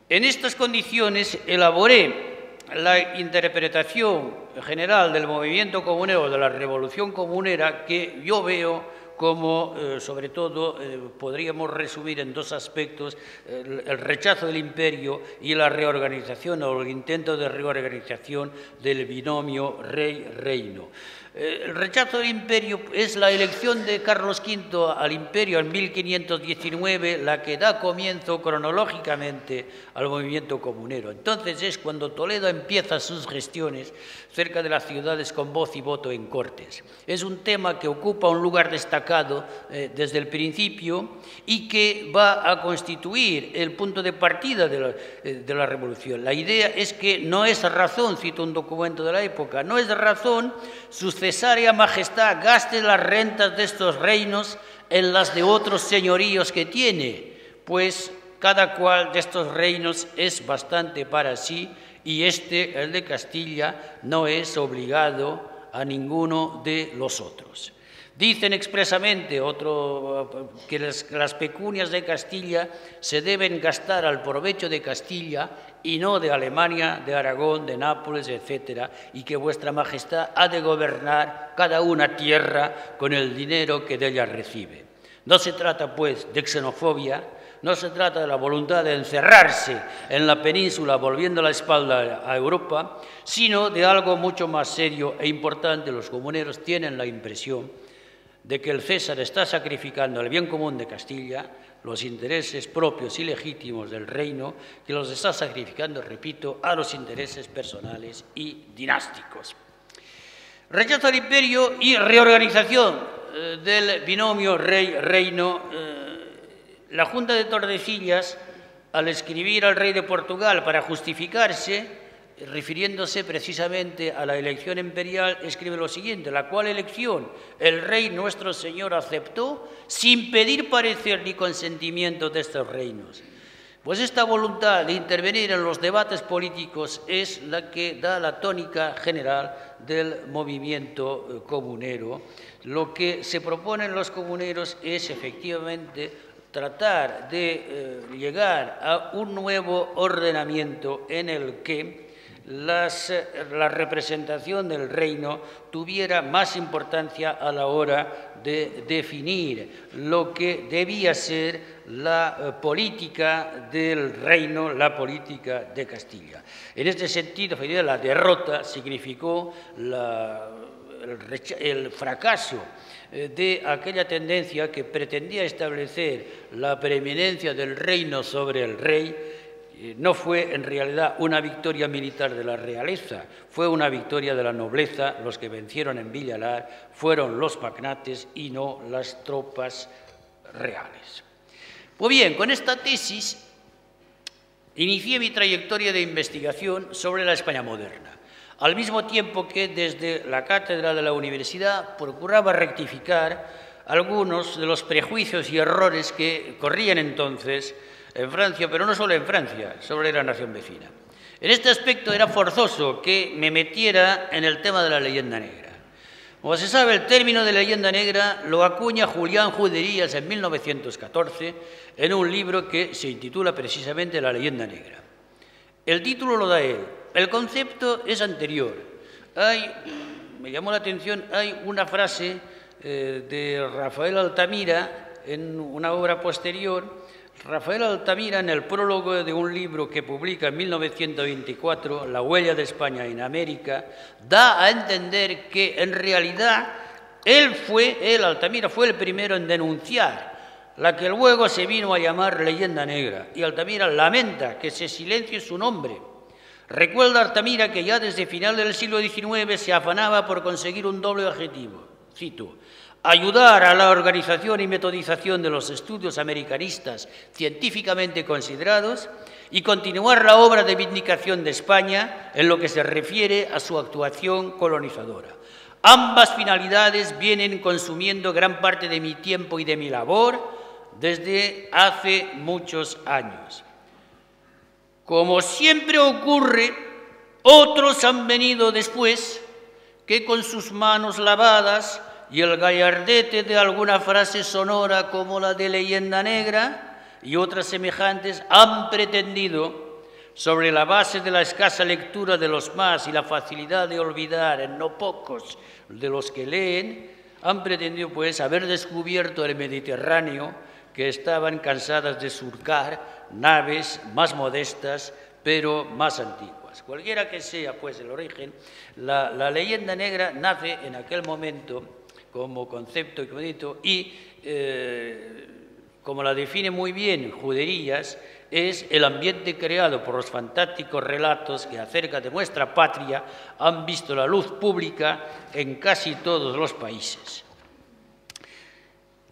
En estas condiciones elaboré la interpretación general del movimiento comunero, de la revolución comunera, que yo veo como, sobre todo, podríamos resumir en 2 aspectos, el rechazo del imperio y la reorganización o el intento de reorganización del binomio rey-reino. El rechazo del imperio es la elección de Carlos V al imperio en 1519 la que da comienzo cronológicamente al movimiento comunero. Entonces es cuando Toledo empieza sus gestiones cerca de las ciudades con voz y voto en Cortes. Es un tema que ocupa un lugar destacado desde el principio y que va a constituir el punto de partida de la revolución. La idea es que no es razón, cito un documento de la época, no es razón su cesárea majestad gaste las rentas de estos reinos en las de otros señoríos que tiene, pues cada cual de estos reinos es bastante para sí y el de Castilla, no es obligado a ninguno de los otros. Dicen expresamente que las pecunias de Castilla se deben gastar al provecho de Castilla y no de Alemania, de Aragón, de Nápoles, etc., y que vuestra majestad ha de gobernar cada una tierra con el dinero que de ella recibe. No se trata, pues, de xenofobia, no se trata de la voluntad de encerrarse en la península volviendo la espalda a Europa, sino de algo mucho más serio e importante. Los comuneros tienen la impresión de que el César está sacrificando el bien común de Castilla, los intereses propios y legítimos del reino, que los está sacrificando, repito, a los intereses personales y dinásticos. Rechazo al imperio y reorganización del binomio rey-reino. La Junta de Tordesillas, al escribir al rey de Portugal para justificarse, refiriéndose precisamente a la elección imperial, escribe lo siguiente: la cual elección el rey nuestro señor aceptó sin pedir parecer ni consentimiento de estos reinos. Pues esta voluntad de intervenir en los debates políticos es la que da la tónica general del movimiento comunero. Lo que se proponen los comuneros es efectivamente tratar de llegar a un nuevo ordenamiento en el que la representación del reino tuviera más importancia a la hora de definir lo que debía ser la política del reino, la política de Castilla. En este sentido, la derrota significó el fracaso de aquella tendencia que pretendía establecer la preeminencia del reino sobre el rey. No fue en realidad una victoria militar de la realeza, fue una victoria de la nobleza. Los que vencieron en Villalar fueron los magnates y no las tropas reales. Pues bien, con esta tesis inicié mi trayectoria de investigación sobre la España moderna, al mismo tiempo que desde la cátedra de la universidad procuraba rectificar algunos de los prejuicios y errores que corrían entonces en Francia, pero no solo en Francia, sobre la nación vecina. En este aspecto era forzoso que me metiera en el tema de la leyenda negra. Como se sabe, el término de leyenda negra lo acuña Julián Juderías en 1914 en un libro que se intitula precisamente La leyenda negra. El título lo da él, el concepto es anterior. Me llamó la atención, hay una frase de Rafael Altamira en una obra posterior. Rafael Altamira, en el prólogo de un libro que publica en 1924, La huella de España en América, da a entender que en realidad Altamira fue el primero en denunciar la que luego se vino a llamar leyenda negra, y Altamira lamenta que se silencie su nombre. Recuerda Altamira que ya desde final del siglo XIX se afanaba por conseguir un doble objetivo, cito: ayudar a la organización y metodización de los estudios americanistas científicamente considerados y continuar la obra de vindicación de España en lo que se refiere a su actuación colonizadora. Ambas finalidades vienen consumiendo gran parte de mi tiempo y de mi labor desde hace muchos años. Como siempre ocurre, otros han venido después que con sus manos lavadas y el gallardete de alguna frase sonora como la de leyenda negra y otras semejantes han pretendido, sobre la base de la escasa lectura de los más y la facilidad de olvidar en no pocos de los que leen, han pretendido pues haber descubierto el Mediterráneo que estaban cansadas de surcar naves más modestas pero más antiguas. españolas. Cualquiera que sea, pues, el origen, la leyenda negra nace en aquel momento como concepto y como la define muy bien Juderías, es el ambiente creado por los fantásticos relatos que acerca de nuestra patria han visto la luz pública en casi todos los países.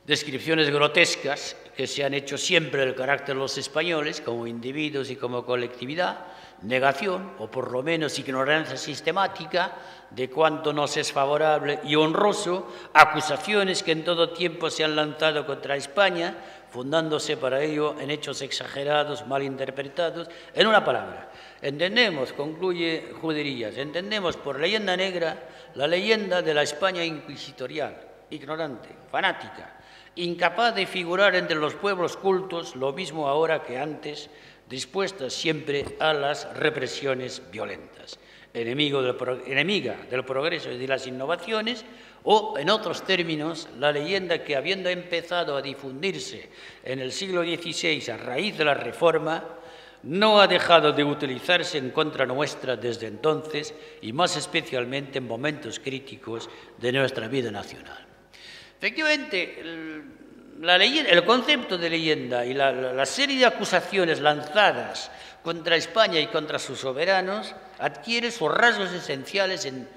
Descripciones grotescas que se han hecho siempre del carácter de los españoles como individuos y como colectividad, negación o por lo menos ignorancia sistemática de cuánto nos es favorable y honroso, acusaciones que en todo tiempo se han lanzado contra España, fundándose para ello en hechos exagerados, mal interpretados. En una palabra, entendemos, concluye Juderías, entendemos por leyenda negra la leyenda de la España inquisitorial, ignorante, fanática, incapaz de figurar entre los pueblos cultos, lo mismo ahora que antes, dispuestas siempre a las represiones violentas, enemiga del progreso y de las innovaciones, o, en otros términos, la leyenda que, habiendo empezado a difundirse en el siglo XVI a raíz de la Reforma, no ha dejado de utilizarse en contra nuestra desde entonces y más especialmente en momentos críticos de nuestra vida nacional. Efectivamente, el concepto de leyenda y la serie de acusaciones lanzadas contra España y contra sus soberanos adquiere sus rasgos esenciales en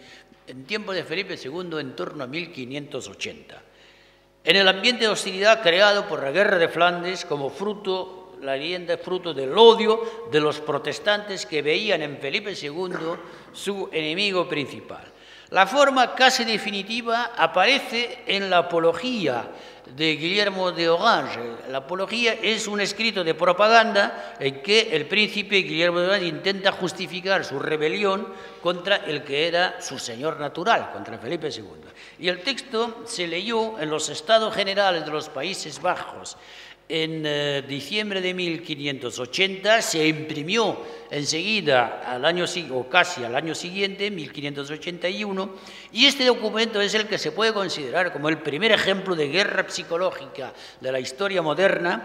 tiempos de Felipe II en torno a 1580. En el ambiente de hostilidad creado por la Guerra de Flandes como fruto, la leyenda es fruto del odio de los protestantes que veían en Felipe II su enemigo principal. La forma casi definitiva aparece en la Apología de Guillermo de Orange. La Apología es un escrito de propaganda en que el príncipe Guillermo de Orange intenta justificar su rebelión contra el que era su señor natural, contra Felipe II. Y el texto se leyó en los Estados Generales de los Países Bajos en diciembre de 1580, se imprimió enseguida casi al año siguiente, 1581, y este documento es el que se puede considerar como el primer ejemplo de guerra psicológica de la historia moderna,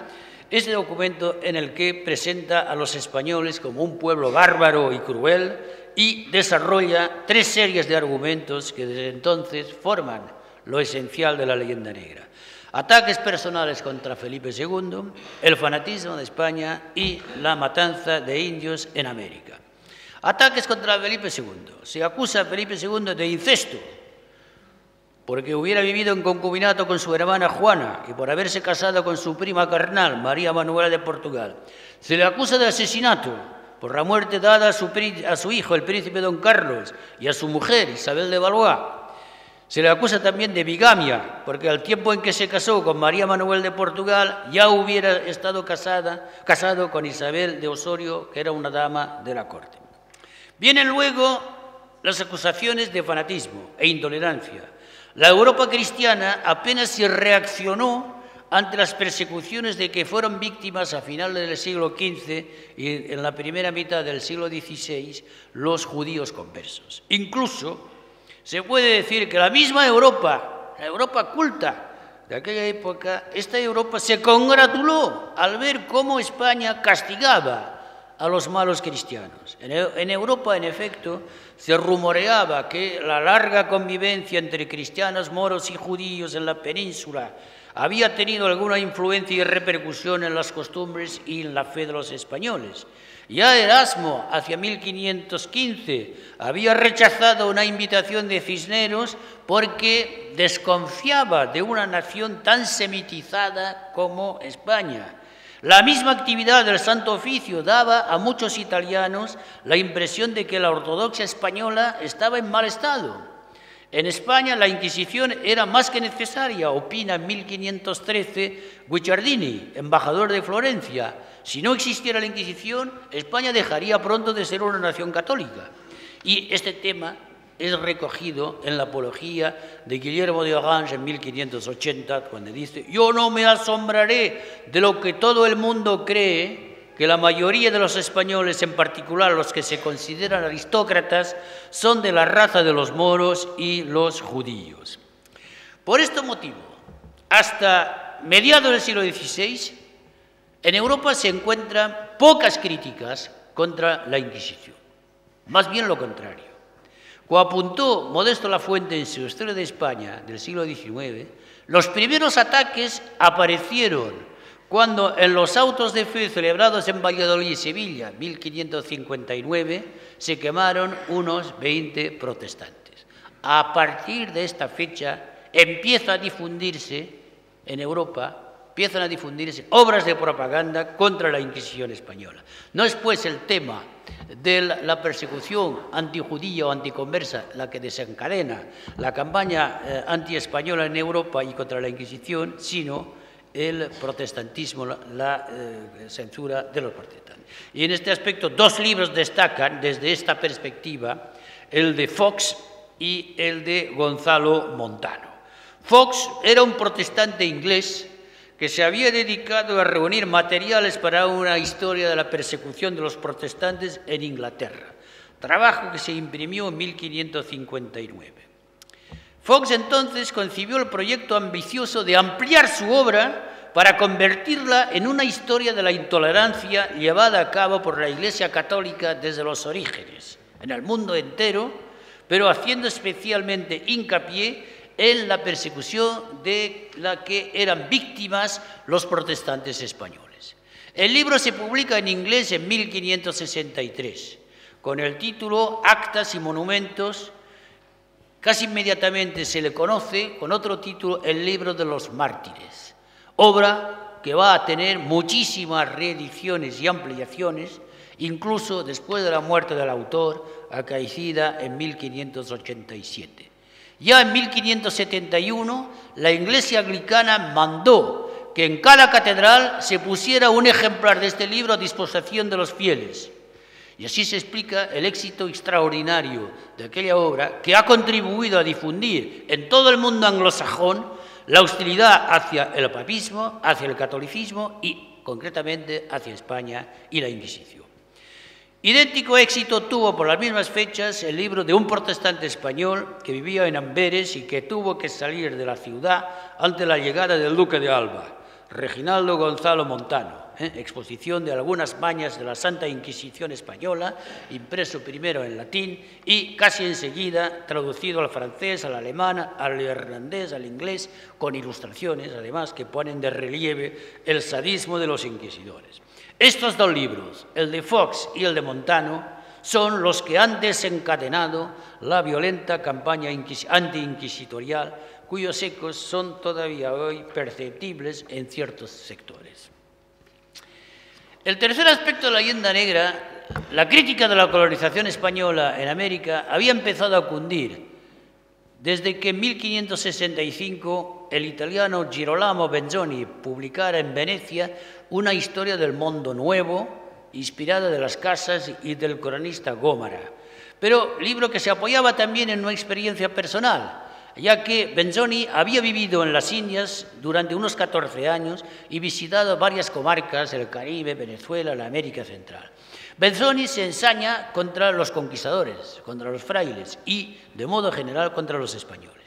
este documento en el que presenta a los españoles como un pueblo bárbaro y cruel y desarrolla 3 series de argumentos que desde entonces forman lo esencial de la leyenda negra. Ataques personales contra Felipe II, el fanatismo de España y la matanza de indios en América. Ataques contra Felipe II. Se acusa a Felipe II de incesto, porque hubiera vivido en concubinato con su hermana Juana y por haberse casado con su prima carnal, María Manuela de Portugal. Se le acusa de asesinato por la muerte dada a su hijo, el príncipe don Carlos, y a su mujer, Isabel de Valois. Se le acusa también de bigamia, porque al tiempo en que se casó con María Manuel de Portugal, ya hubiera estado casado con Isabel de Osorio, que era una dama de la corte. Vienen luego las acusaciones de fanatismo e intolerancia. La Europa cristiana apenas se reaccionó ante las persecuciones de que fueron víctimas a finales del siglo XV y en la primera mitad del siglo XVI los judíos conversos. Incluso se puede decir que la misma Europa, la Europa culta de aquella época, esta Europa se congratuló al ver cómo España castigaba a los malos cristianos. En Europa, en efecto, se rumoreaba que la larga convivencia entre cristianos, moros y judíos en la península había tenido alguna influencia y repercusión en las costumbres y en la fe de los españoles. Ya Erasmo, hacia 1515, había rechazado una invitación de Cisneros porque desconfiaba de una nación tan semitizada como España. La misma actividad del Santo Oficio daba a muchos italianos la impresión de que la ortodoxia española estaba en mal estado. En España la Inquisición era más que necesaria, opina en 1513 Guicciardini, embajador de Florencia. Si no existiera la Inquisición, España dejaría pronto de ser una nación católica. Y este tema es recogido en la Apología de Guillermo de Orange en 1580, cuando dice: «Yo no me asombraré de lo que todo el mundo cree, que la mayoría de los españoles, en particular los que se consideran aristócratas, son de la raza de los moros y los judíos». Por este motivo, hasta mediados del siglo XVI, en Europa se encuentran pocas críticas contra la Inquisición. más bien lo contrario. Como apuntó Modesto Lafuente en su Historia de España del siglo XIX, los primeros ataques aparecieron cuando en los autos de fe celebrados en Valladolid y Sevilla, 1559, se quemaron unos 20 protestantes. A partir de esta fecha empieza a difundirse en Europa, empiezan a difundirse obras de propaganda contra la Inquisición española. No es pues el tema de la persecución antijudía o anticonversa la que desencadena la campaña antiespañola en Europa y contra la Inquisición, sino el protestantismo, la censura de los protestantes. Y en este aspecto dos libros destacan desde esta perspectiva, el de Fox y el de Gonzalo Montano. Fox era un protestante inglés que se había dedicado a reunir materiales para una historia de la persecución de los protestantes en Inglaterra, trabajo que se imprimió en 1559. Fox entonces concibió el proyecto ambicioso de ampliar su obra para convertirla en una historia de la intolerancia llevada a cabo por la Iglesia Católica desde los orígenes, en el mundo entero, pero haciendo especialmente hincapié en la persecución de la que eran víctimas los protestantes españoles. El libro se publica en inglés en 1563, con el título Actas y Monumentos. Casi inmediatamente se le conoce con otro título, El libro de los mártires, obra que va a tener muchísimas reediciones y ampliaciones, incluso después de la muerte del autor, acaecida en 1587. Ya en 1571, la Iglesia anglicana mandó que en cada catedral se pusiera un ejemplar de este libro a disposición de los fieles. Y así se explica el éxito extraordinario de aquella obra que ha contribuido a difundir en todo el mundo anglosajón la hostilidad hacia el papismo, hacia el catolicismo y, concretamente, hacia España y la Inquisición. Idéntico éxito tuvo por las mismas fechas el libro de un protestante español que vivía en Amberes y que tuvo que salir de la ciudad ante la llegada del duque de Alba, Reginaldo Gonzalo Montano, exposición de algunas mañas de la Santa Inquisición española, impreso primero en latín y casi enseguida traducido al francés, al alemán, al irlandés, al inglés, con ilustraciones, además, que ponen de relieve el sadismo de los inquisidores. Estos dos libros, el de Fox y el de Montano, son los que han desencadenado la violenta campaña anti-inquisitorial, cuyos ecos son todavía hoy perceptibles en ciertos sectores. El tercer aspecto de la leyenda negra, la crítica de la colonización española en América, había empezado a cundir desde que en 1565 el italiano Girolamo Benzoni publicara en Venecia una historia del mundo nuevo, inspirada de las casas y del cronista Gómara, pero libro que se apoyaba también en una experiencia personal, ya que Benzoni había vivido en las Indias durante unos 14 años y visitado varias comarcas del Caribe, Venezuela, la América Central. Benzoni se ensaña contra los conquistadores, contra los frailes y, de modo general, contra los españoles.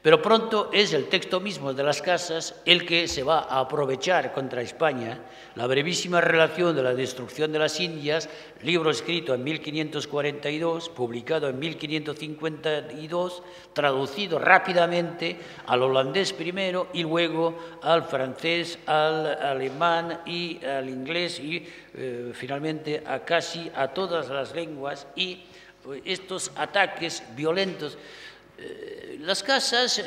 Pero pronto es el texto mismo de las casas el que se va a aprovechar contra España. La brevísima relación de la destrucción de las Indias, libro escrito en 1542, publicado en 1552, traducido rápidamente al holandés primero y luego al francés, al alemán y al inglés y finalmente a casi a todas las lenguas, y estos ataques violentos. Las Casas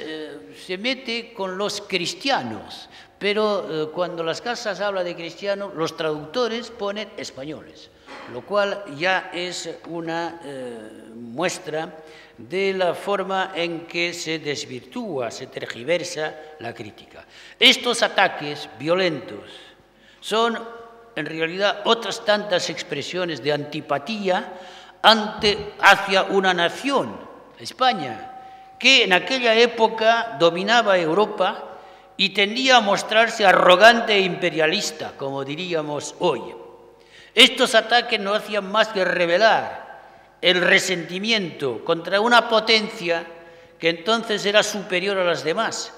se mete con los cristianos, pero cuando Las Casas habla de cristianos, los traductores ponen españoles, lo cual ya es una muestra de la forma en que se desvirtúa, se tergiversa la crítica. Estos ataques violentos son, en realidad, otras tantas expresiones de antipatía hacia una nación, España, que en aquella época dominaba Europa y tendía a mostrarse arrogante e imperialista, como diríamos hoy. Estos ataques no hacían más que revelar el resentimiento contra una potencia que entonces era superior a las demás,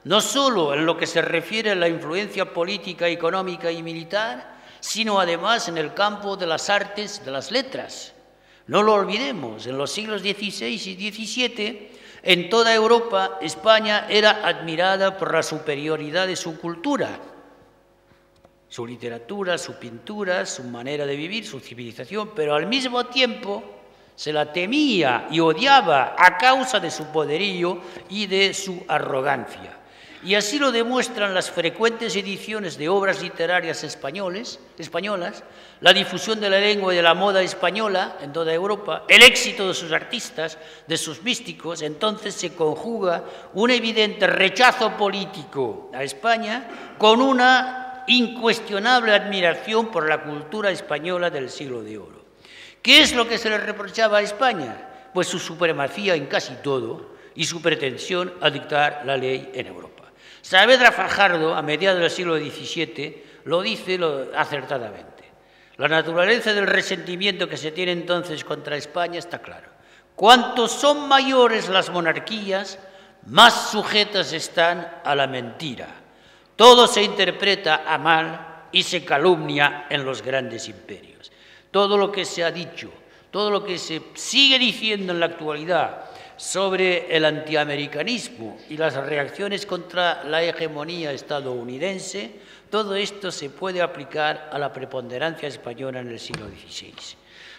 no solo en lo que se refiere a la influencia política, económica y militar, sino además en el campo de las artes, de las letras. No lo olvidemos, en los siglos XVI y XVII, en toda Europa, España era admirada por la superioridad de su cultura, su literatura, su pintura, su manera de vivir, su civilización, pero al mismo tiempo se la temía y odiaba a causa de su poderío y de su arrogancia. Y así lo demuestran las frecuentes ediciones de obras literarias españolas, la difusión de la lengua y de la moda española en toda Europa, el éxito de sus artistas, de sus místicos. Entonces se conjuga un evidente rechazo político a España con una incuestionable admiración por la cultura española del siglo de oro. ¿Qué es lo que se le reprochaba a España? Pues su supremacía en casi todo y su pretensión a dictar la ley en Europa. Saavedra Fajardo, a mediados del siglo XVII, lo dice acertadamente. La naturaleza del resentimiento que se tiene entonces contra España está claro. Cuanto son mayores las monarquías, más sujetas están a la mentira. Todo se interpreta a mal y se calumnia en los grandes imperios. Todo lo que se ha dicho, todo lo que se sigue diciendo en la actualidad sobre el antiamericanismo y las reacciones contra la hegemonía estadounidense, todo esto se puede aplicar a la preponderancia española en el siglo XVI.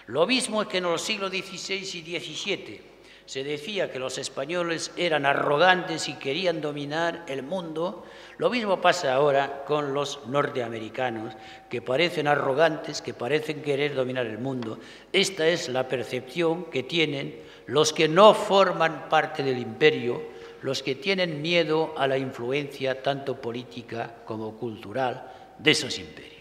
Lo mismo es que en los siglos XVI y XVII se decía que los españoles eran arrogantes y querían dominar el mundo. Lo mismo pasa ahora con los norteamericanos, que parecen arrogantes, que parecen querer dominar el mundo. Esta es la percepción que tienen los que no forman parte del imperio, los que tienen miedo a la influencia tanto política como cultural de esos imperios.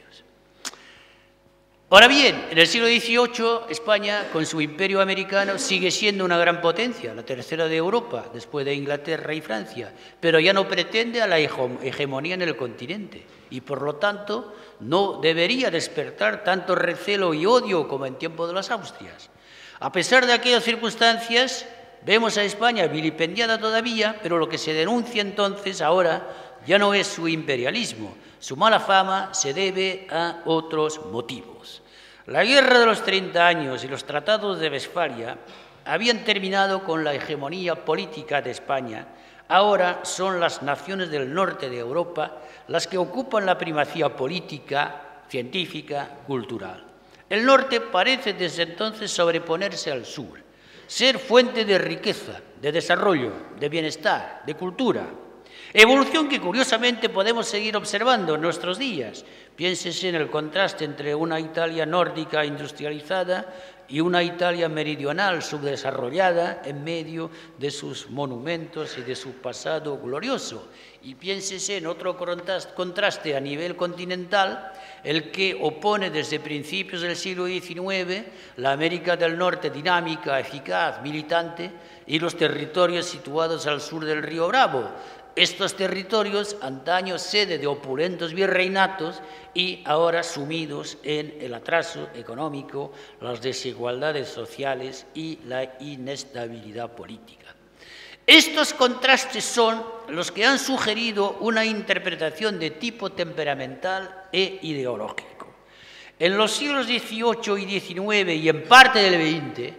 Ahora bien, en el siglo XVIII, España, con su imperio americano, sigue siendo una gran potencia, la tercera de Europa, después de Inglaterra y Francia, pero ya no pretende a la hegemonía en el continente y, por lo tanto, no debería despertar tanto recelo y odio como en tiempo de las Austrias. A pesar de aquellas circunstancias, vemos a España vilipendiada todavía, pero lo que se denuncia entonces ahora ya no es su imperialismo. Su mala fama se debe a otros motivos. La Guerra de los 30 años y los tratados de Westfalia habían terminado con la hegemonía política de España. Ahora son las naciones del norte de Europa las que ocupan la primacía política, científica, cultural. El norte parece desde entonces sobreponerse al sur, ser fuente de riqueza, de desarrollo, de bienestar, de cultura. Evolución que curiosamente podemos seguir observando en nuestros días. Piénsese en el contraste entre una Italia nórdica industrializada y una Italia meridional subdesarrollada en medio de sus monumentos y de su pasado glorioso. Y piénsese en otro contraste a nivel continental, el que opone desde principios del siglo XIX la América del Norte dinámica, eficaz, militante, y los territorios situados al sur del río Bravo. Estos territorios, antaño sede de opulentos virreinatos y ahora sumidos en el atraso económico, las desigualdades sociales y la inestabilidad política. Estos contrastes son los que han sugerido una interpretación de tipo temperamental e ideológico. En los siglos XVIII y XIX y en parte del XX,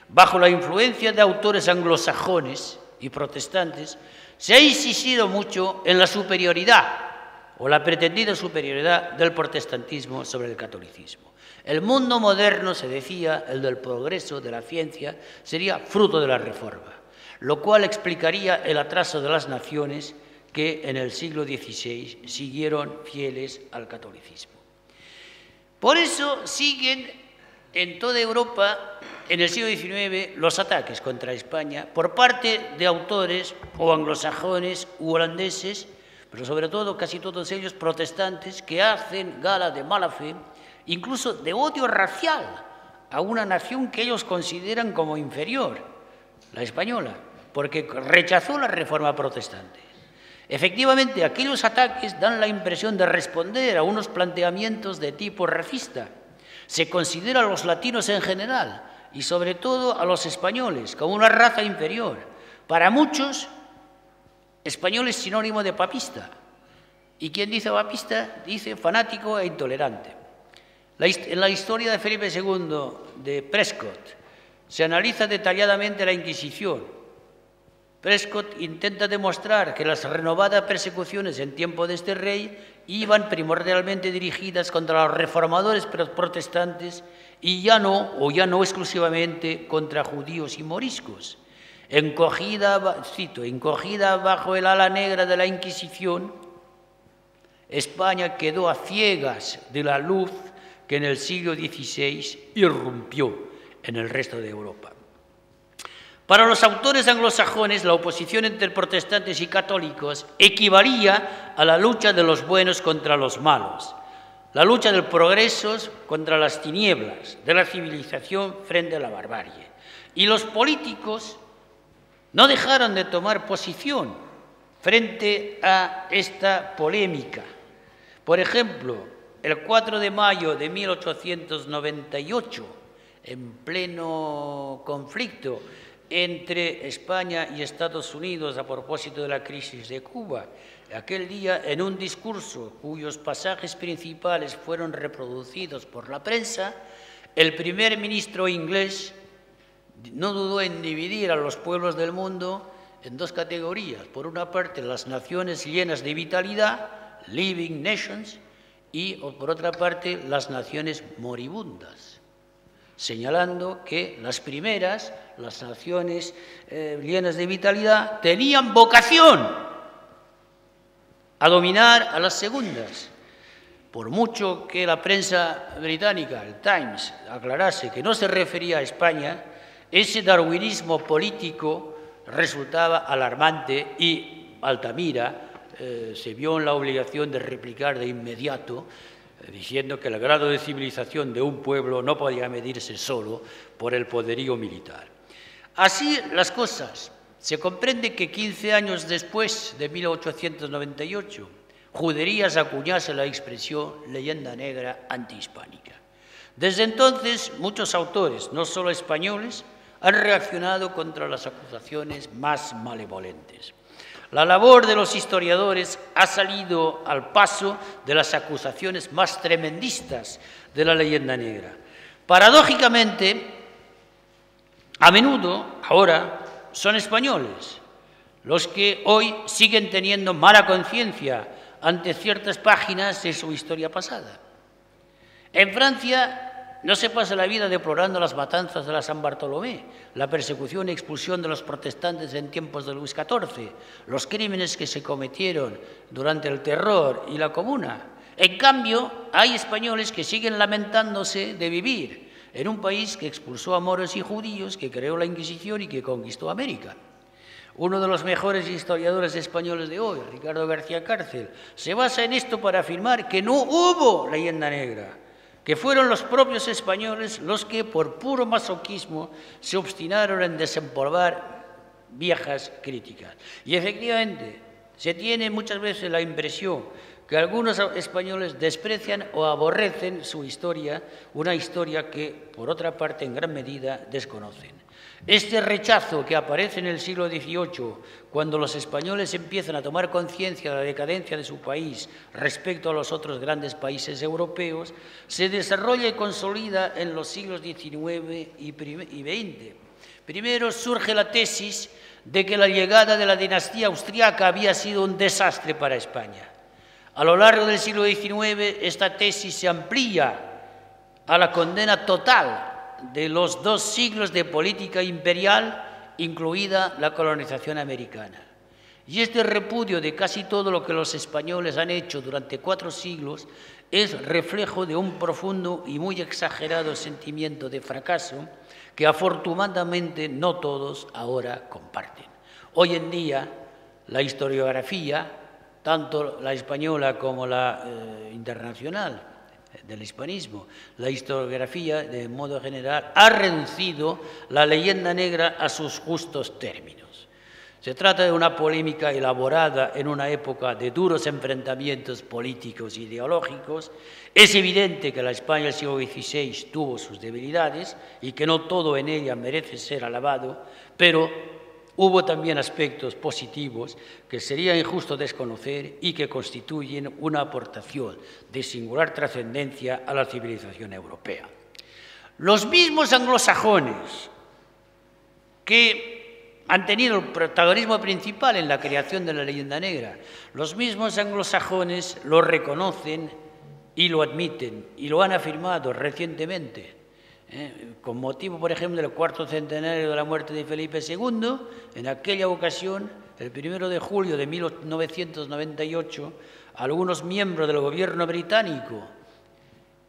bajo la influencia de autores anglosajones y protestantes, se ha insistido mucho en la superioridad o la pretendida superioridad del protestantismo sobre el catolicismo. El mundo moderno, se decía, el del progreso, de la ciencia, sería fruto de la Reforma, lo cual explicaría el atraso de las naciones que en el siglo XVI siguieron fieles al catolicismo. Por eso siguen en toda Europa, en el siglo XIX, los ataques contra España por parte de autores o anglosajones u holandeses, pero sobre todo casi todos ellos protestantes, que hacen gala de mala fe, incluso de odio racial a una nación que ellos consideran como inferior, la española, porque rechazó la reforma protestante. Efectivamente, aquellos ataques dan la impresión de responder a unos planteamientos de tipo racista. Se considera a los latinos en general y sobre todo a los españoles como una raza inferior. Para muchos, español es sinónimo de papista. Y quien dice papista dice fanático e intolerante. En la historia de Felipe II de Prescott, se analiza detalladamente la Inquisición. Prescott intenta demostrar que las renovadas persecuciones en tiempo de este rey iban primordialmente dirigidas contra los reformadores protestantes y ya no exclusivamente contra judíos y moriscos. Encogida, cito, encogida bajo el ala negra de la Inquisición, España quedó a ciegas de la luz que en el siglo XVI irrumpió en el resto de Europa. Para los autores anglosajones, la oposición entre protestantes y católicos equivalía a la lucha de los buenos contra los malos, la lucha del progreso contra las tinieblas, de la civilización frente a la barbarie. Y los políticos no dejaron de tomar posición frente a esta polémica. Por ejemplo, el 4 de mayo de 1898, en pleno conflicto entre España y Estados Unidos a propósito de la crisis de Cuba, aquel día, en un discurso cuyos pasajes principales fueron reproducidos por la prensa, el primer ministro inglés no dudó en dividir a los pueblos del mundo en dos categorías. Por una parte, las naciones llenas de vitalidad, living nations, y por otra parte, las naciones moribundas, señalando que las primeras, las naciones llenas de vitalidad, tenían vocación a dominar a las segundas. Por mucho que la prensa británica, el Times, aclarase que no se refería a España, ese darwinismo político resultaba alarmante y Altamira se vio en la obligación de replicar de inmediato, diciendo que el grado de civilización de un pueblo no podía medirse solo por el poderío militar. Así las cosas, se comprende que 15 años después de 1898, Juderías acuñase la expresión leyenda negra antihispánica. Desde entonces, muchos autores, no solo españoles, han reaccionado contra las acusaciones más malevolentes. La labor de los historiadores ha salido al paso de las acusaciones más tremendistas de la leyenda negra. Paradójicamente, a menudo, ahora, son españoles los que hoy siguen teniendo mala conciencia ante ciertas páginas de su historia pasada. En Francia no se pasa la vida deplorando las matanzas de la San Bartolomé, la persecución y expulsión de los protestantes en tiempos de Luis XIV, los crímenes que se cometieron durante el terror y la comuna. En cambio, hay españoles que siguen lamentándose de vivir en un país que expulsó a moros y judíos, que creó la Inquisición y que conquistó América. Uno de los mejores historiadores españoles de hoy, Ricardo García Cárcel, se basa en esto para afirmar que no hubo leyenda negra, que fueron los propios españoles los que, por puro masoquismo, se obstinaron en desempolvar viejas críticas. Y efectivamente, se tiene muchas veces la impresión que algunos españoles desprecian o aborrecen su historia, una historia que, por otra parte, en gran medida desconocen. Este rechazo que aparece en el siglo XVIII, cuando los españoles empiezan a tomar conciencia de la decadencia de su país respecto a los otros grandes países europeos, se desarrolla y consolida en los siglos XIX y XX. Primero surge la tesis de que la llegada de la dinastía austriaca había sido un desastre para España. A lo largo del siglo XIX, esta tesis se amplía a la condena total de los 2 siglos de política imperial, incluida la colonización americana. Y este repudio de casi todo lo que los españoles han hecho durante 4 siglos es reflejo de un profundo y muy exagerado sentimiento de fracaso que afortunadamente no todos ahora comparten. Hoy en día, la historiografía, tanto la española como la internacional, del hispanismo, la historiografía, de modo general, ha reducido la leyenda negra a sus justos términos. Se trata de una polémica elaborada en una época de duros enfrentamientos políticos e ideológicos. Es evidente que la España del siglo XVI tuvo sus debilidades y que no todo en ella merece ser alabado, pero hubo también aspectos positivos que sería injusto desconocer y que constituyen una aportación de singular trascendencia a la civilización europea. Los mismos anglosajones que han tenido el protagonismo principal en la creación de la leyenda negra. Los mismos anglosajones lo reconocen y lo admiten, y lo han afirmado recientemente, con motivo, por ejemplo, del cuarto centenario de la muerte de Felipe II. En aquella ocasión, el 1 de julio de 1998, algunos miembros del gobierno británico,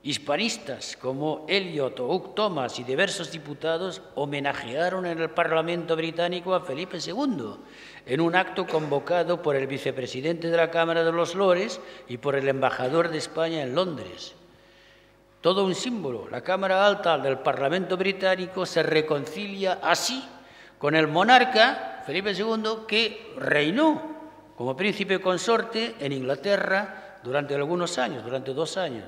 hispanistas como Eliot o Hugh Thomas y diversos diputados, homenajearon en el Parlamento británico a Felipe II en un acto convocado por el vicepresidente de la Cámara de los Lores y por el embajador de España en Londres. Todo un símbolo. La Cámara Alta del Parlamento británico se reconcilia así con el monarca Felipe II, que reinó como príncipe consorte en Inglaterra durante algunos años, durante 2 años.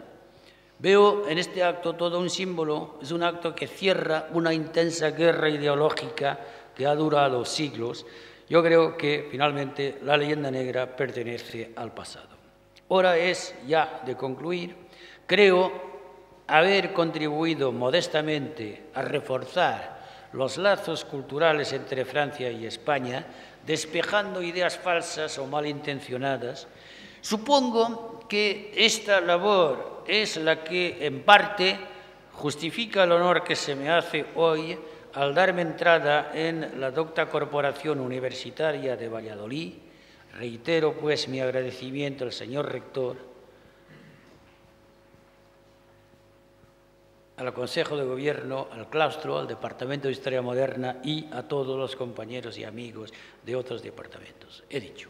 Veo en este acto todo un símbolo. Es un acto que cierra una intensa guerra ideológica que ha durado siglos. Yo creo que finalmente la leyenda negra pertenece al pasado. Hora es ya de concluir. Creo haber contribuido modestamente a reforzar los lazos culturales entre Francia y España, despejando ideas falsas o malintencionadas. Supongo que esta labor es la que, en parte, justifica el honor que se me hace hoy al darme entrada en la docta Corporación Universitaria de Valladolid. Reitero, pues, mi agradecimiento al señor rector, al Consejo de Gobierno, al claustro, al Departamento de Historia Moderna y a todos los compañeros y amigos de otros departamentos. He dicho.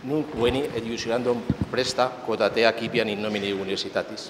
Nunc veni ediusionandum presta quotatea cipiam in nomine Universitatis.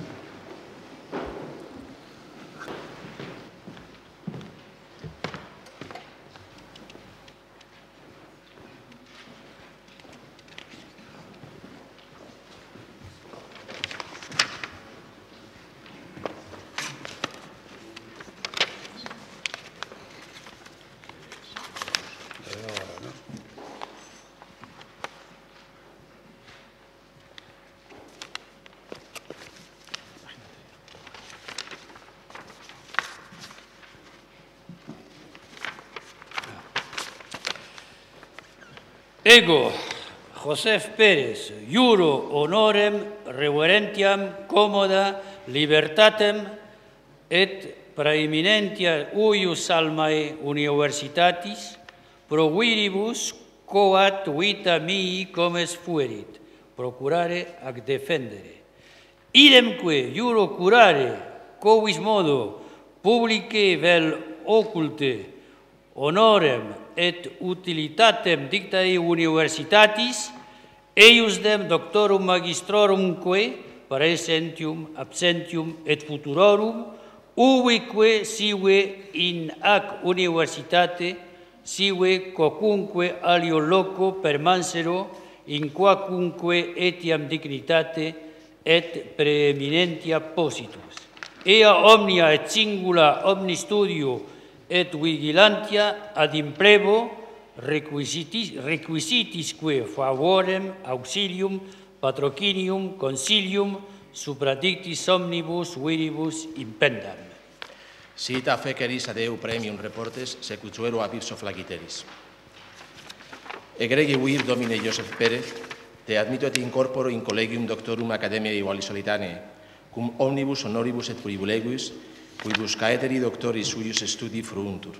Ego, Josef Pérez, juro honorem reverentiam commoda libertatem et praeminentia uius almae universitatis pro viribus coat vita mii comes fuerit, procurare ac defendere. Idemque juro curare, quovis modo publicae vel occulte honorem et utilitatem dictae universitatis, eiusdem doctorum magistrorumque praesentium, absentium et futurorum, ubique sive in ac universitate, sive quocunque alio loco permansero, in quacunque etiam dignitate et preeminentia positus. Ea omnia et singula omni studio et vigilantia ad imprevo requisitisque favorem auxilium patrocinium consilium supradictis omnibus viribus impendam. Sita feceris ad eu premium reportes secutuero ab ipso flagiteris. Egregi vir domine Josef Pérez, te admito et incorporo in collegium doctorum academiae Vallisolitanae, cum omnibus honoribus et privilegius quibus caeteri doctoris suius studi fruuntur.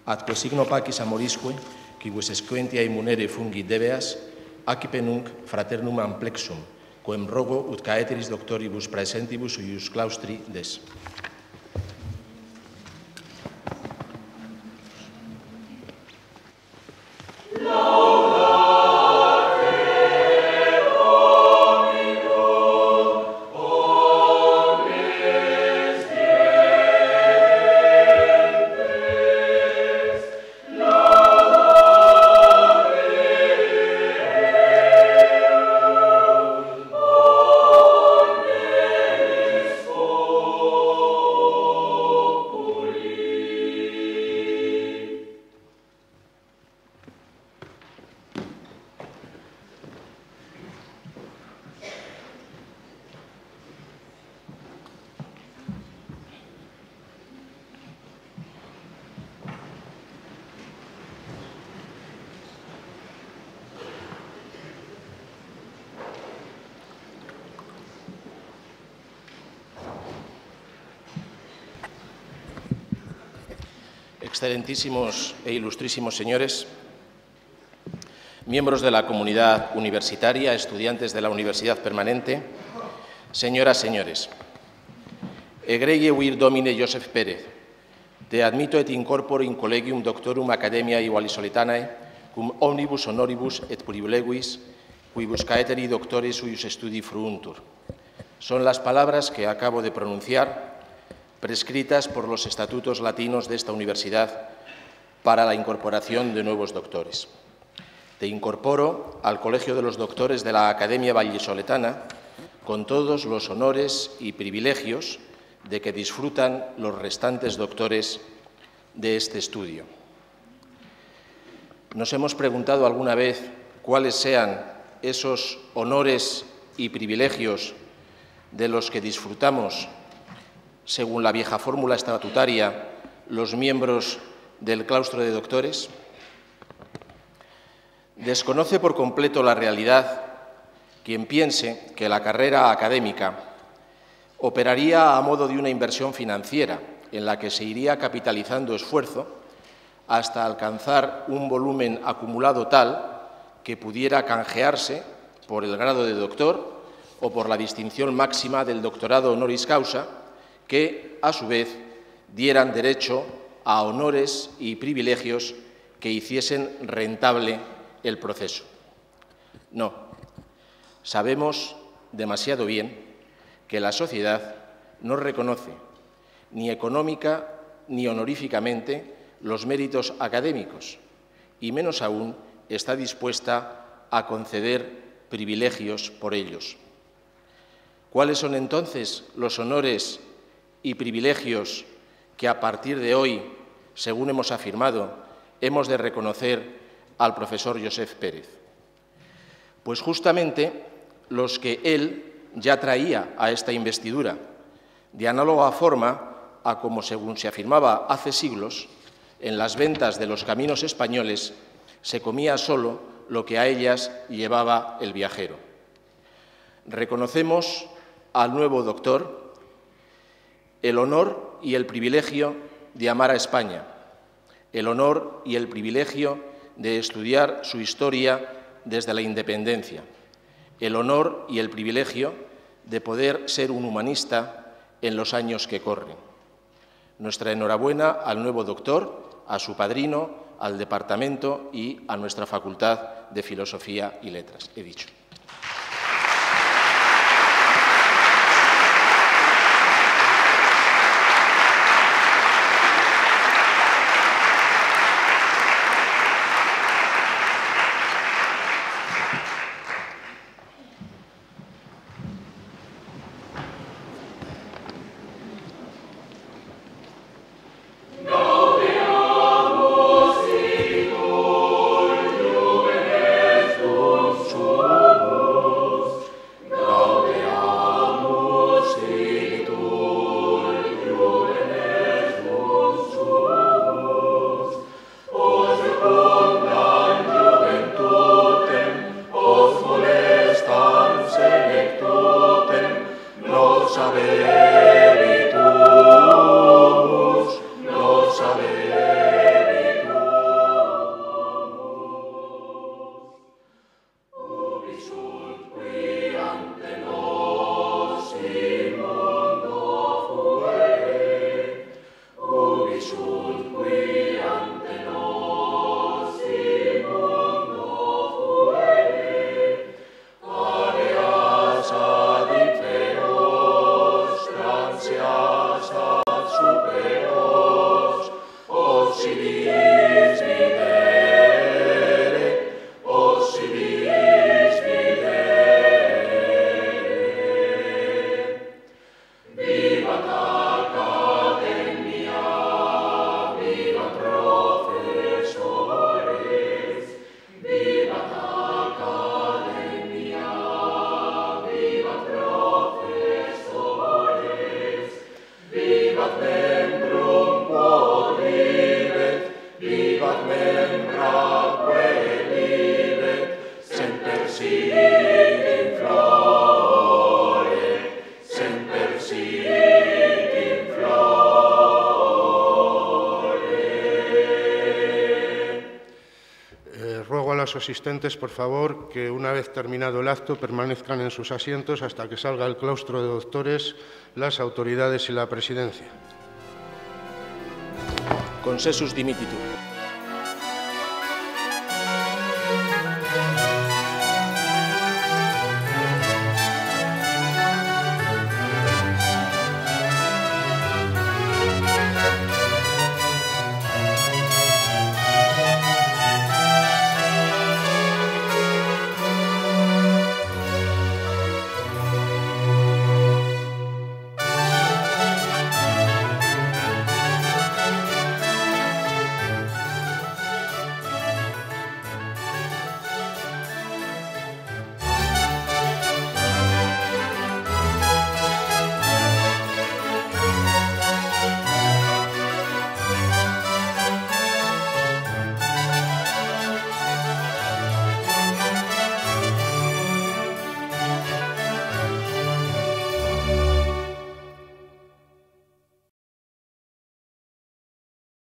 Atque signo pacis amorisque, quibus esquentiae munere fungit debeas, accipe nunc fraternum amplexum, quem rogo ut caeteris doctoribus praesentibus suius claustri des. Laudate Domino. excelentísimos e ilustrísimos señores, miembros de la comunidad universitaria, estudiantes de la Universidad Permanente, señoras, señores, egregie vir domine Joseph Pérez, te admito et incorporo in collegium doctorum academiae Vallisoletanae, cum omnibus honoribus et privileguis, quibus caeteri doctores suius studi fruuntur. Son las palabras que acabo de pronunciar, prescritas por los estatutos latinos de esta universidad para la incorporación de nuevos doctores. Te incorporo al Colegio de los Doctores de la Academia Vallisoletana con todos los honores y privilegios de que disfrutan los restantes doctores de este estudio. Nos hemos preguntado alguna vez cuáles sean esos honores y privilegios de los que disfrutamos, según la vieja fórmula estatutaria, los miembros del claustro de doctores. Desconoce por completo la realidad quien piense que la carrera académica operaría a modo de una inversión financiera en la que se iría capitalizando esfuerzo hasta alcanzar un volumen acumulado tal que pudiera canjearse por el grado de doctor o por la distinción máxima del doctorado honoris causa, que, a su vez, dieran derecho a honores y privilegios que hiciesen rentable el proceso. No, sabemos demasiado bien que la sociedad no reconoce ni económica ni honoríficamente los méritos académicos y menos aún está dispuesta a conceder privilegios por ellos. ¿Cuáles son entonces los honores y privilegios que a partir de hoy, según hemos afirmado, hemos de reconocer al profesor Joseph Pérez? Pues justamente los que él ya traía a esta investidura, de análoga forma a como, según se afirmaba hace siglos, en las ventas de los caminos españoles se comía solo lo que a ellas llevaba el viajero. Reconocemos al nuevo doctor el honor y el privilegio de amar a España, el honor y el privilegio de estudiar su historia desde la independencia, el honor y el privilegio de poder ser un humanista en los años que corren. Nuestra enhorabuena al nuevo doctor, a su padrino, al departamento y a nuestra Facultad de Filosofía y Letras. He dicho. los asistentes, por favor, que una vez terminado el acto permanezcan en sus asientos hasta que salga el claustro de doctores, las autoridades y la presidencia. Consensus dimititur.